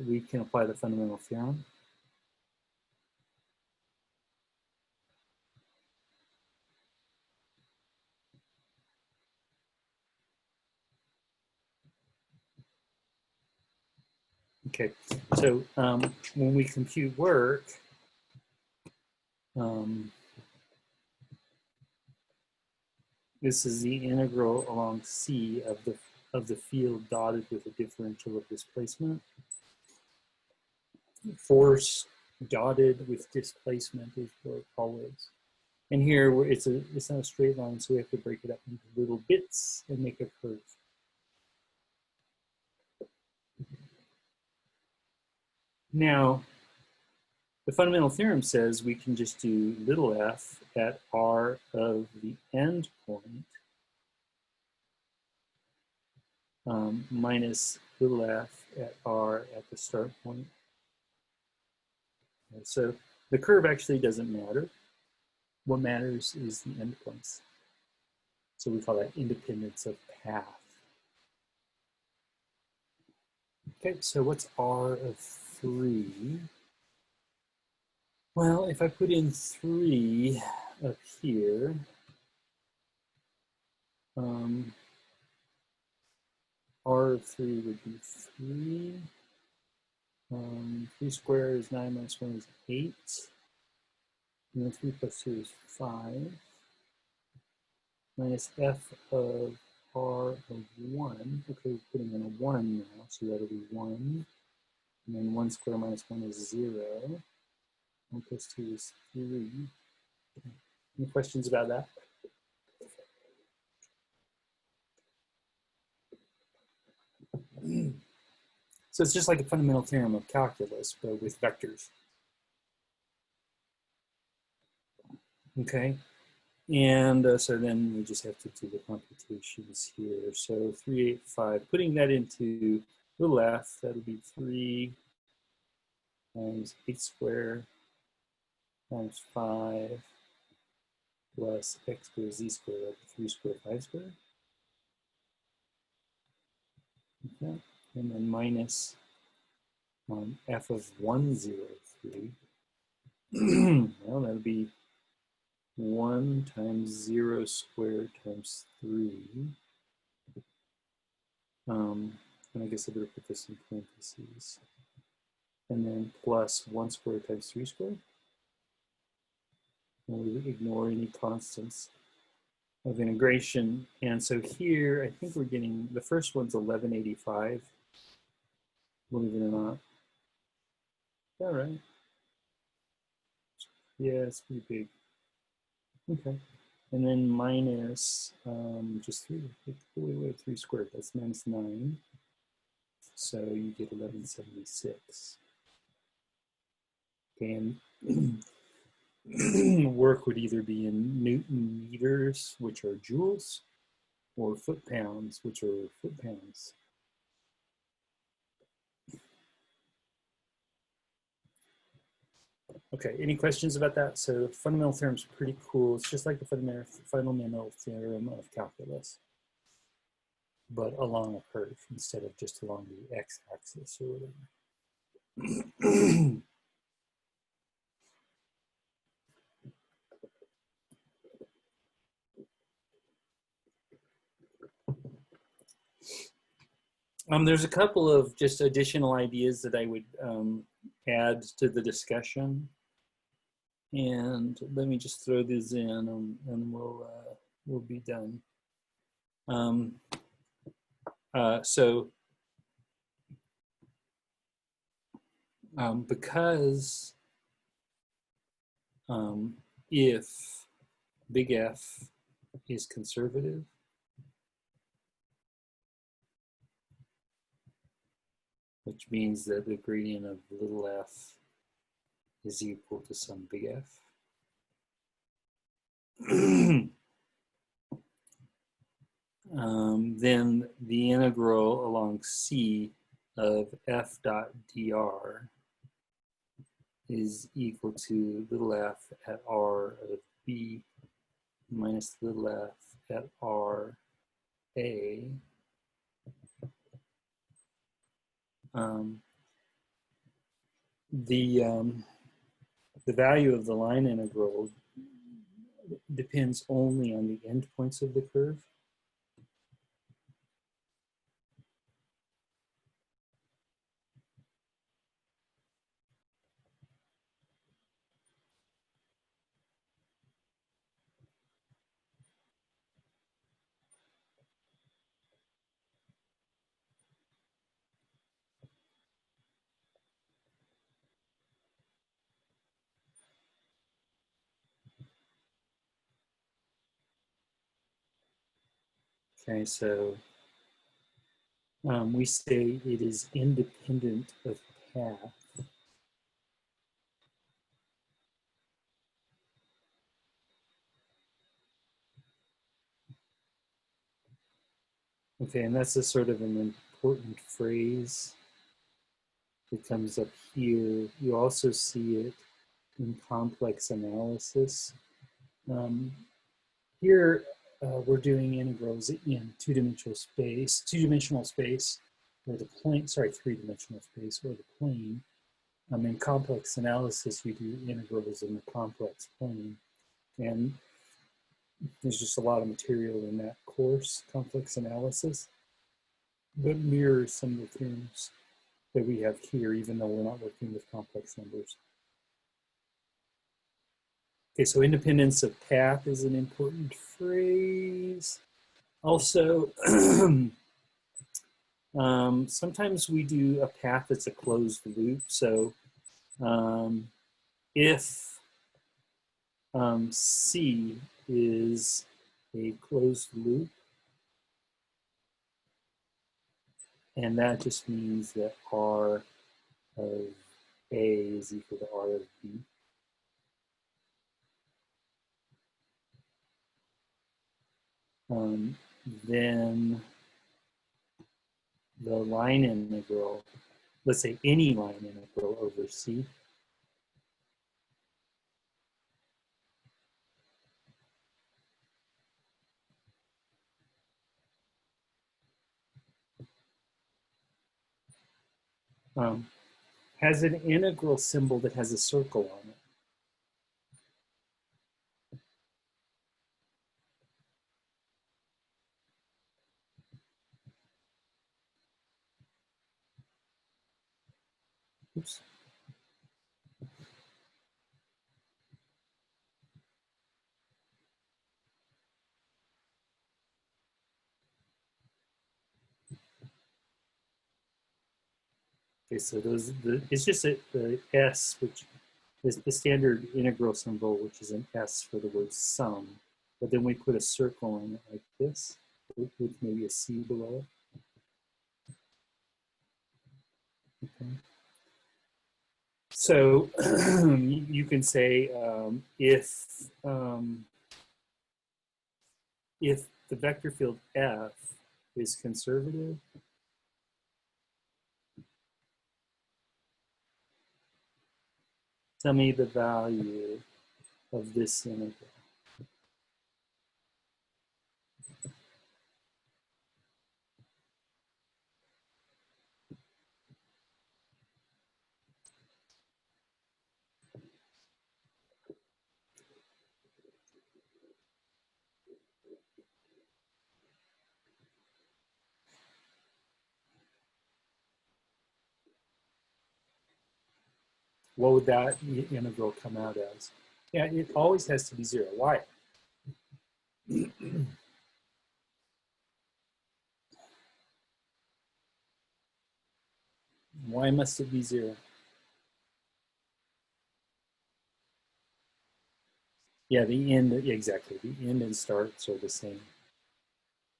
we can apply the fundamental theorem. Okay, so when we compute work, this is the integral along C of the field dotted with a differential of displacement. Force dotted with displacement is work always. And here it's not a straight line, so we have to break it up into little bits and make a curve. Now, the fundamental theorem says we can just do little f at r of the end point minus little f at r at the start point. And so the curve actually doesn't matter. What matters is the endpoints. So we call that independence of path. Okay, so what's r of 3? Well, if I put in 3 up here, r of 3 would be 3. 3 squared is 9 minus 1 is 8. And then 3 plus 2 is 5. Minus f of r of 1. Okay, we're putting in a 1 now, so that'll be 1. And then 1 squared minus 1 is 0. 1 plus 2 is 3. Any questions about that? So it's just like a fundamental theorem of calculus, but with vectors. Okay, and so then we just have to do the computations here. So 385, putting that into little f, that'll be 3 times 8 squared times 5 plus x squared z squared, that'll be 3 squared 5 squared. Okay, and then minus f of 103. Well, that'll be 1 times 0 squared times 3. And I guess I better put this in parentheses. And then plus 1 squared times 3 squared. And we ignore any constants of integration. And so here, I think we're getting, the first one's 1185, believe it or not. All right. Yeah, it's pretty big. Okay. And then minus just 3. Wait, 3 squared. That's minus 9. So you get 1176. Okay, and work would either be in Newton meters, which are joules, or foot pounds, which are foot pounds. Okay, any questions about that? So fundamental theorem is pretty cool. It's just like the fundamental theorem of calculus, but along a curve instead of just along the x-axis or whatever. There's a couple of just additional ideas that I would add to the discussion. And let me just throw these in and we'll be done. Because if big F is conservative, which means that the gradient of little f is equal to some big F. Then the integral along C of f dot dr is equal to little f at r of b minus little f at r a. The value of the line integral depends only on the endpoints of the curve. Okay, so we say it is independent of path. Okay, and that's a sort of an important phrase that comes up here. You also see it in complex analysis. Here, we're doing integrals in two-dimensional space, or the plane, sorry, three-dimensional space, or the plane. In complex analysis, we do integrals in the complex plane. And there's just a lot of material in that course, complex analysis, that mirrors some of the theorems that we have here, even though we're not working with complex numbers. Okay, so independence of path is an important phrase. Also, sometimes we do a path that's a closed loop. So if C is a closed loop, and that just means that R of A is equal to R of B. Then the line integral, let's say any line integral over C, has an integral symbol that has a circle on it. Oops. Okay, so it's just the S, which is the standard integral symbol, which is an S for the word sum. But then we put a circle in it like this, with maybe a C below it. Okay. So you can say if the vector field F is conservative, tell me the value of this integral. What would that integral come out as? Yeah, it always has to be 0. Why? Why must it be 0? Yeah, the end, exactly. The end and starts are the same.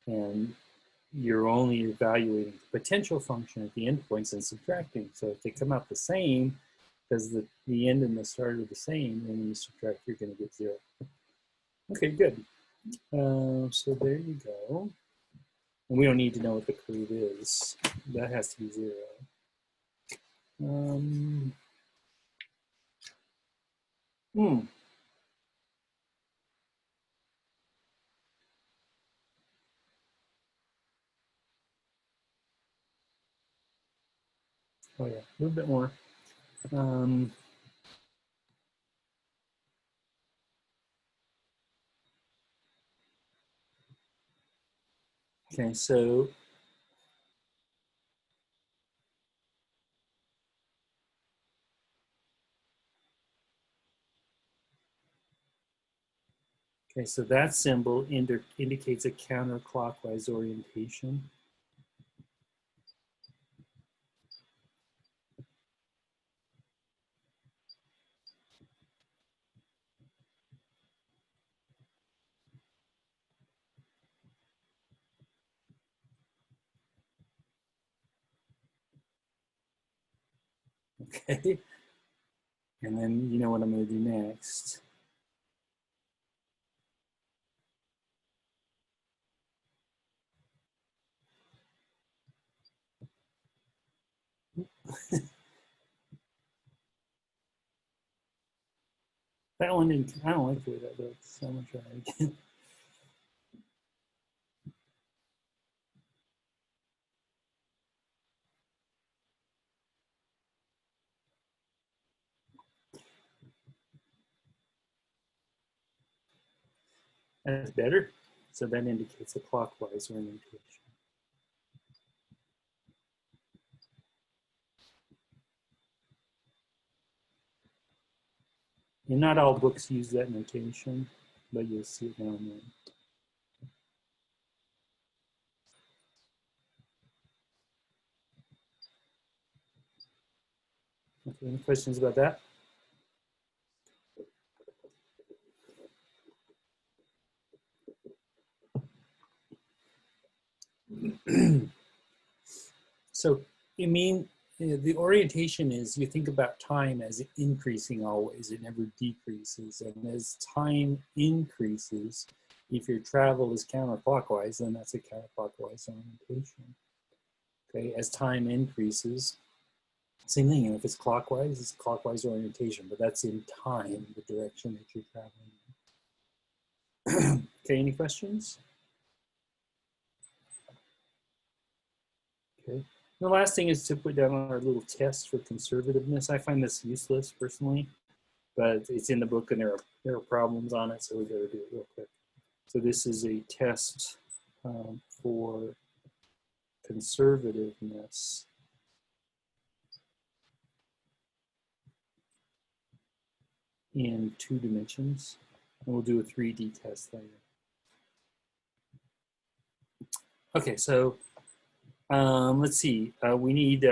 And you're only evaluating the potential function at the endpoints and subtracting. So if they come out the same, because the end and the start are the same, then when you subtract, you're going to get 0. Okay, good. So there you go. And we don't need to know what the curve is. That has to be 0. Oh yeah, a little bit more. Okay, so that symbol indicates a counterclockwise orientation. Okay, and then you know what I'm going to do next. That one didn't, I don't like the way that looks. I'm going to try it again. That's better. So that indicates a clockwise orientation. And not all books use that notation, but you'll see it now and then. Okay, any questions about that? So, the orientation is, you think about time as increasing always, it never decreases. And as time increases, if your travel is counterclockwise, then that's a counterclockwise orientation. Okay, as time increases, same thing, if it's clockwise, it's clockwise orientation, but that's in time, the direction that you're traveling. Okay, any questions? Okay. The last thing is to put down our little test for conservativeness. I find this useless personally, but it's in the book and there are problems on it, so we got to do it real quick. So this is a test for conservativeness. in 2 dimensions, and we'll do a 3D test later. Okay, so let's see. We need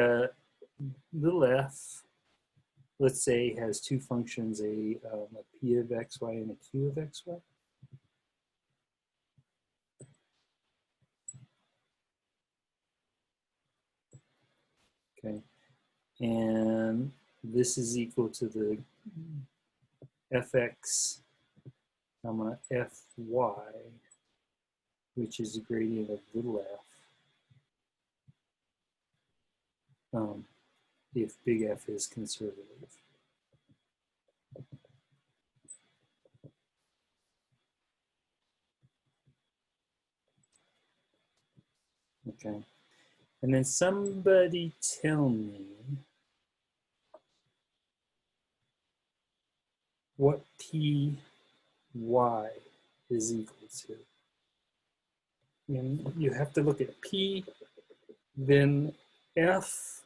little f, let's say, has 2 functions, a p of xy and a q of xy. Okay, and this is equal to the fx comma fy, which is the gradient of little f, if big F is conservative. Okay, and then somebody tell me what py is equal to. And you have to look at P, then F,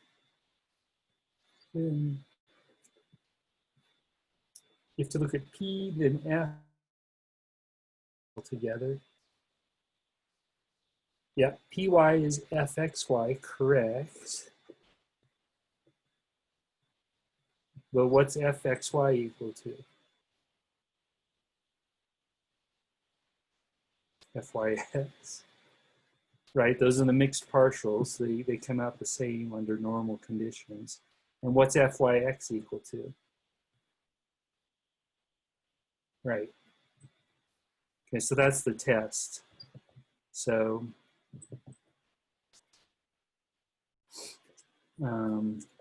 then you have to look at P, then F together. Yeah, PY is FXY, correct. But what's FXY equal to? FYX. Right, those are the mixed partials. They come out the same under normal conditions. And what's FYX equal to? Right. Okay, so that's the test. So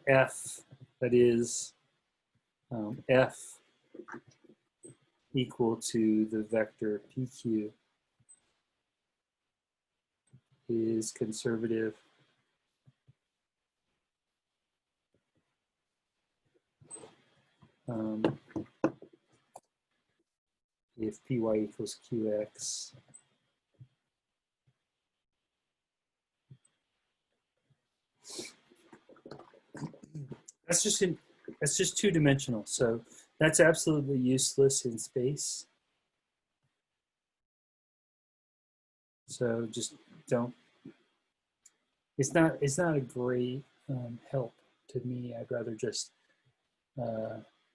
F, that is F equal to the vector PQ is conservative if Py equals Qx. That's just 2-dimensional, so that's absolutely useless in space. So just don't. It's not a great help to me. I'd rather just.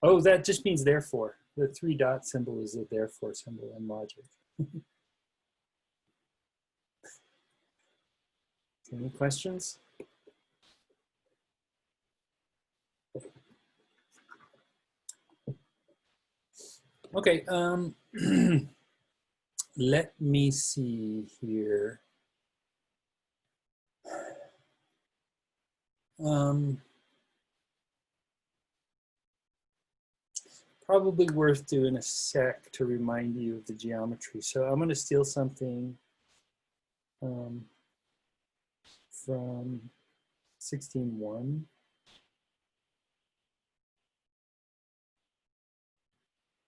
Oh, that just means therefore. The 3 dot symbol is a therefore symbol in logic. Any questions? Okay, let me see here. Probably worth doing a sec to remind you of the geometry. So I'm going to steal something from 16.1.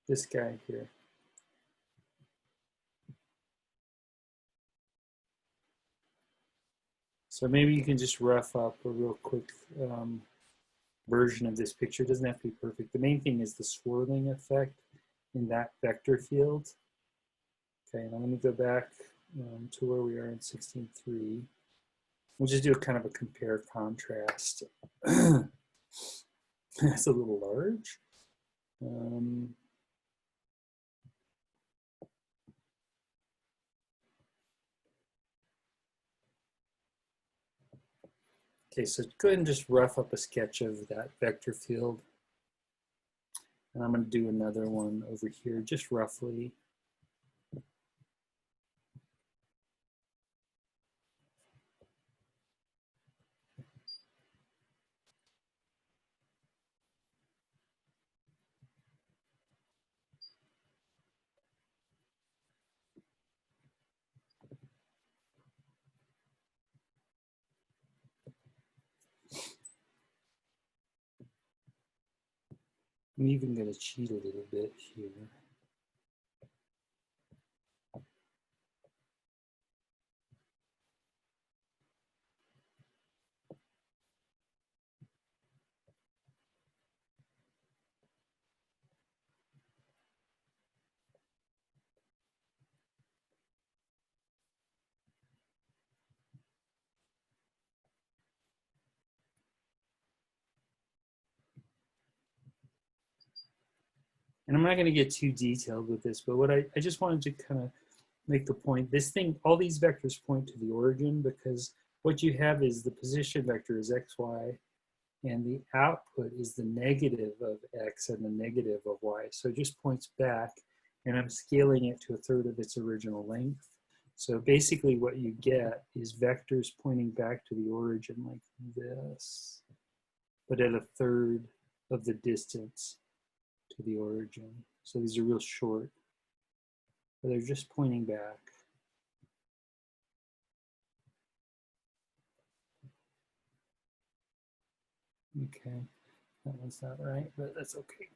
This guy here. So maybe you can just rough up a real quick version of this picture. It doesn't have to be perfect. The main thing is the swirling effect in that vector field. Okay, and I'm going to go back to where we are in 16.3. We'll just do a kind of a compare contrast. That's a little large. Okay, so go ahead and just rough up a sketch of that vector field. And I'm going to do another one over here, just roughly. I'm even going to cheat a little bit here. And I'm not going to get too detailed with this, but what I just wanted to kind of make the point, this thing, all these vectors point to the origin, because what you have is the position vector is x, y, and the output is the negative of x and the negative of y. So it just points back, and I'm scaling it to a third of its original length. So basically what you get is vectors pointing back to the origin like this, but at a third of the distance to the origin. So these are real short, but they're just pointing back. Okay, that one's not right, but that's okay.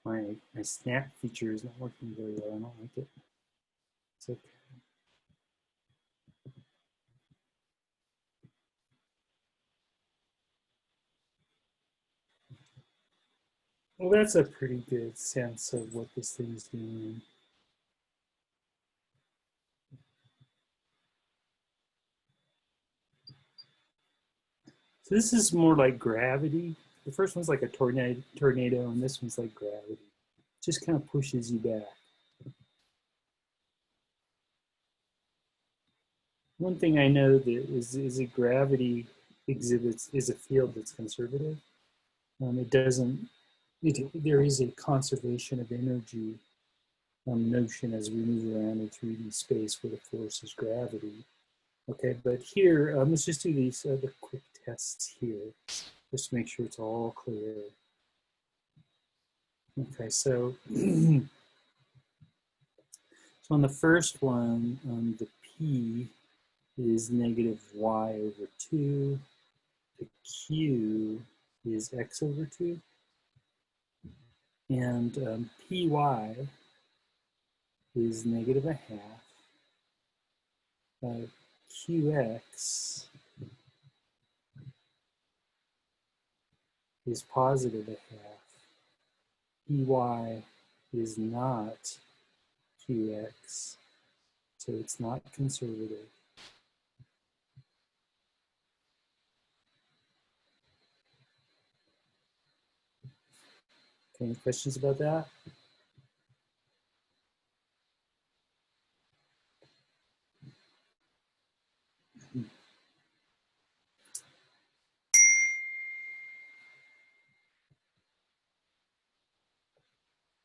my snap feature is not working very well. I don't like it. It's okay. Well, that's a pretty good sense of what this thing's doing. So this is more like gravity. The first one's like a tornado, and this one's like gravity. It just kind of pushes you back. One thing I know that is that gravity is a field that's conservative. It doesn't, there is a conservation of energy notion as we move around in 3D space where the force is gravity. Okay, but here, let's just do these the quick tests here, just to make sure it's all clear. Okay, so, so on the first one, the P is negative y over 2. The Q is x over 2. And py is negative a half. Qx is positive a half. Py is not Qx, so it's not conservative. Okay, any questions about that?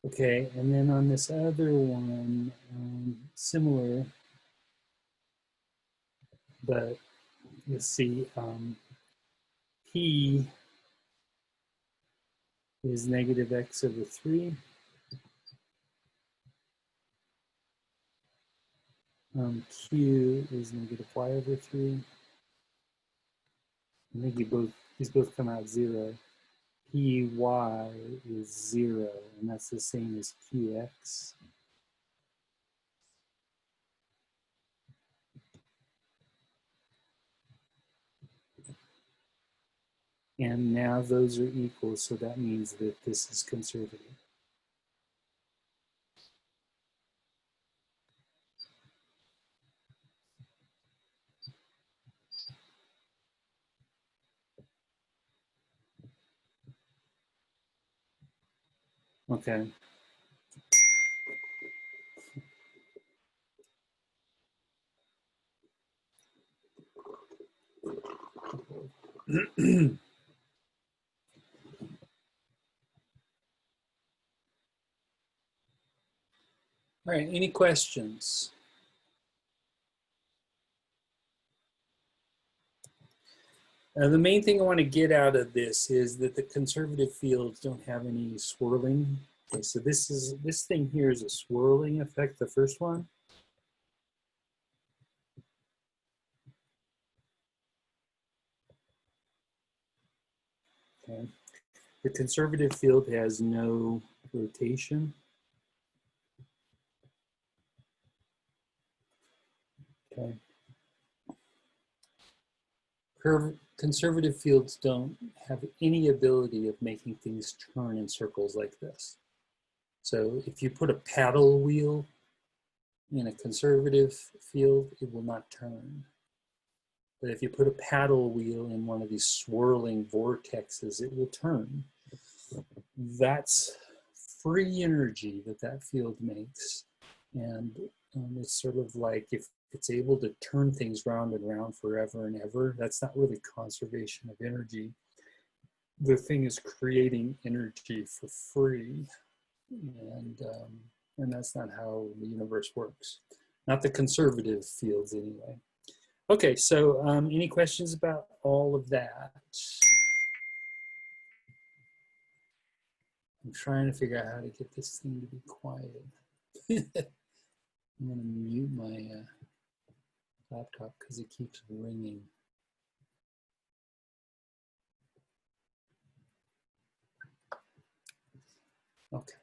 Okay, and then on this other one, similar, but let's see, P is negative x over 3. Q is negative y over 3. I think these both come out 0. Py is 0, and that's the same as Qx. And now those are equal, so that means that this is conservative. Okay. All right, any questions? The main thing I want to get out of this is that the conservative fields don't have any swirling. Okay, so this thing here is a swirling effect, the first one. Okay. The conservative field has no rotation. Okay. Conservative fields don't have any ability of making things turn in circles like this. So if you put a paddle wheel in a conservative field, it will not turn. But if you put a paddle wheel in one of these swirling vortexes, it will turn. That's free energy that that field makes. And it's sort of like if it's able to turn things round and round forever and ever, that's not really conservation of energy. The thing is creating energy for free. And that's not how the universe works. Not the conservative fields anyway. Okay, so any questions about all of that? I'm trying to figure out how to get this thing to be quiet. I'm going to mute my laptop because it keeps ringing. Okay.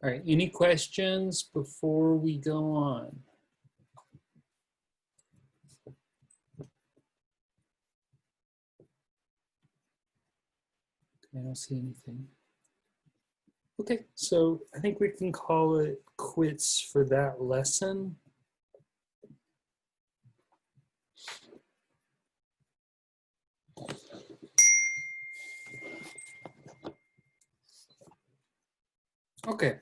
All right, any questions before we go on? I don't see anything. Okay, so I think we can call it quits for that lesson. Okay.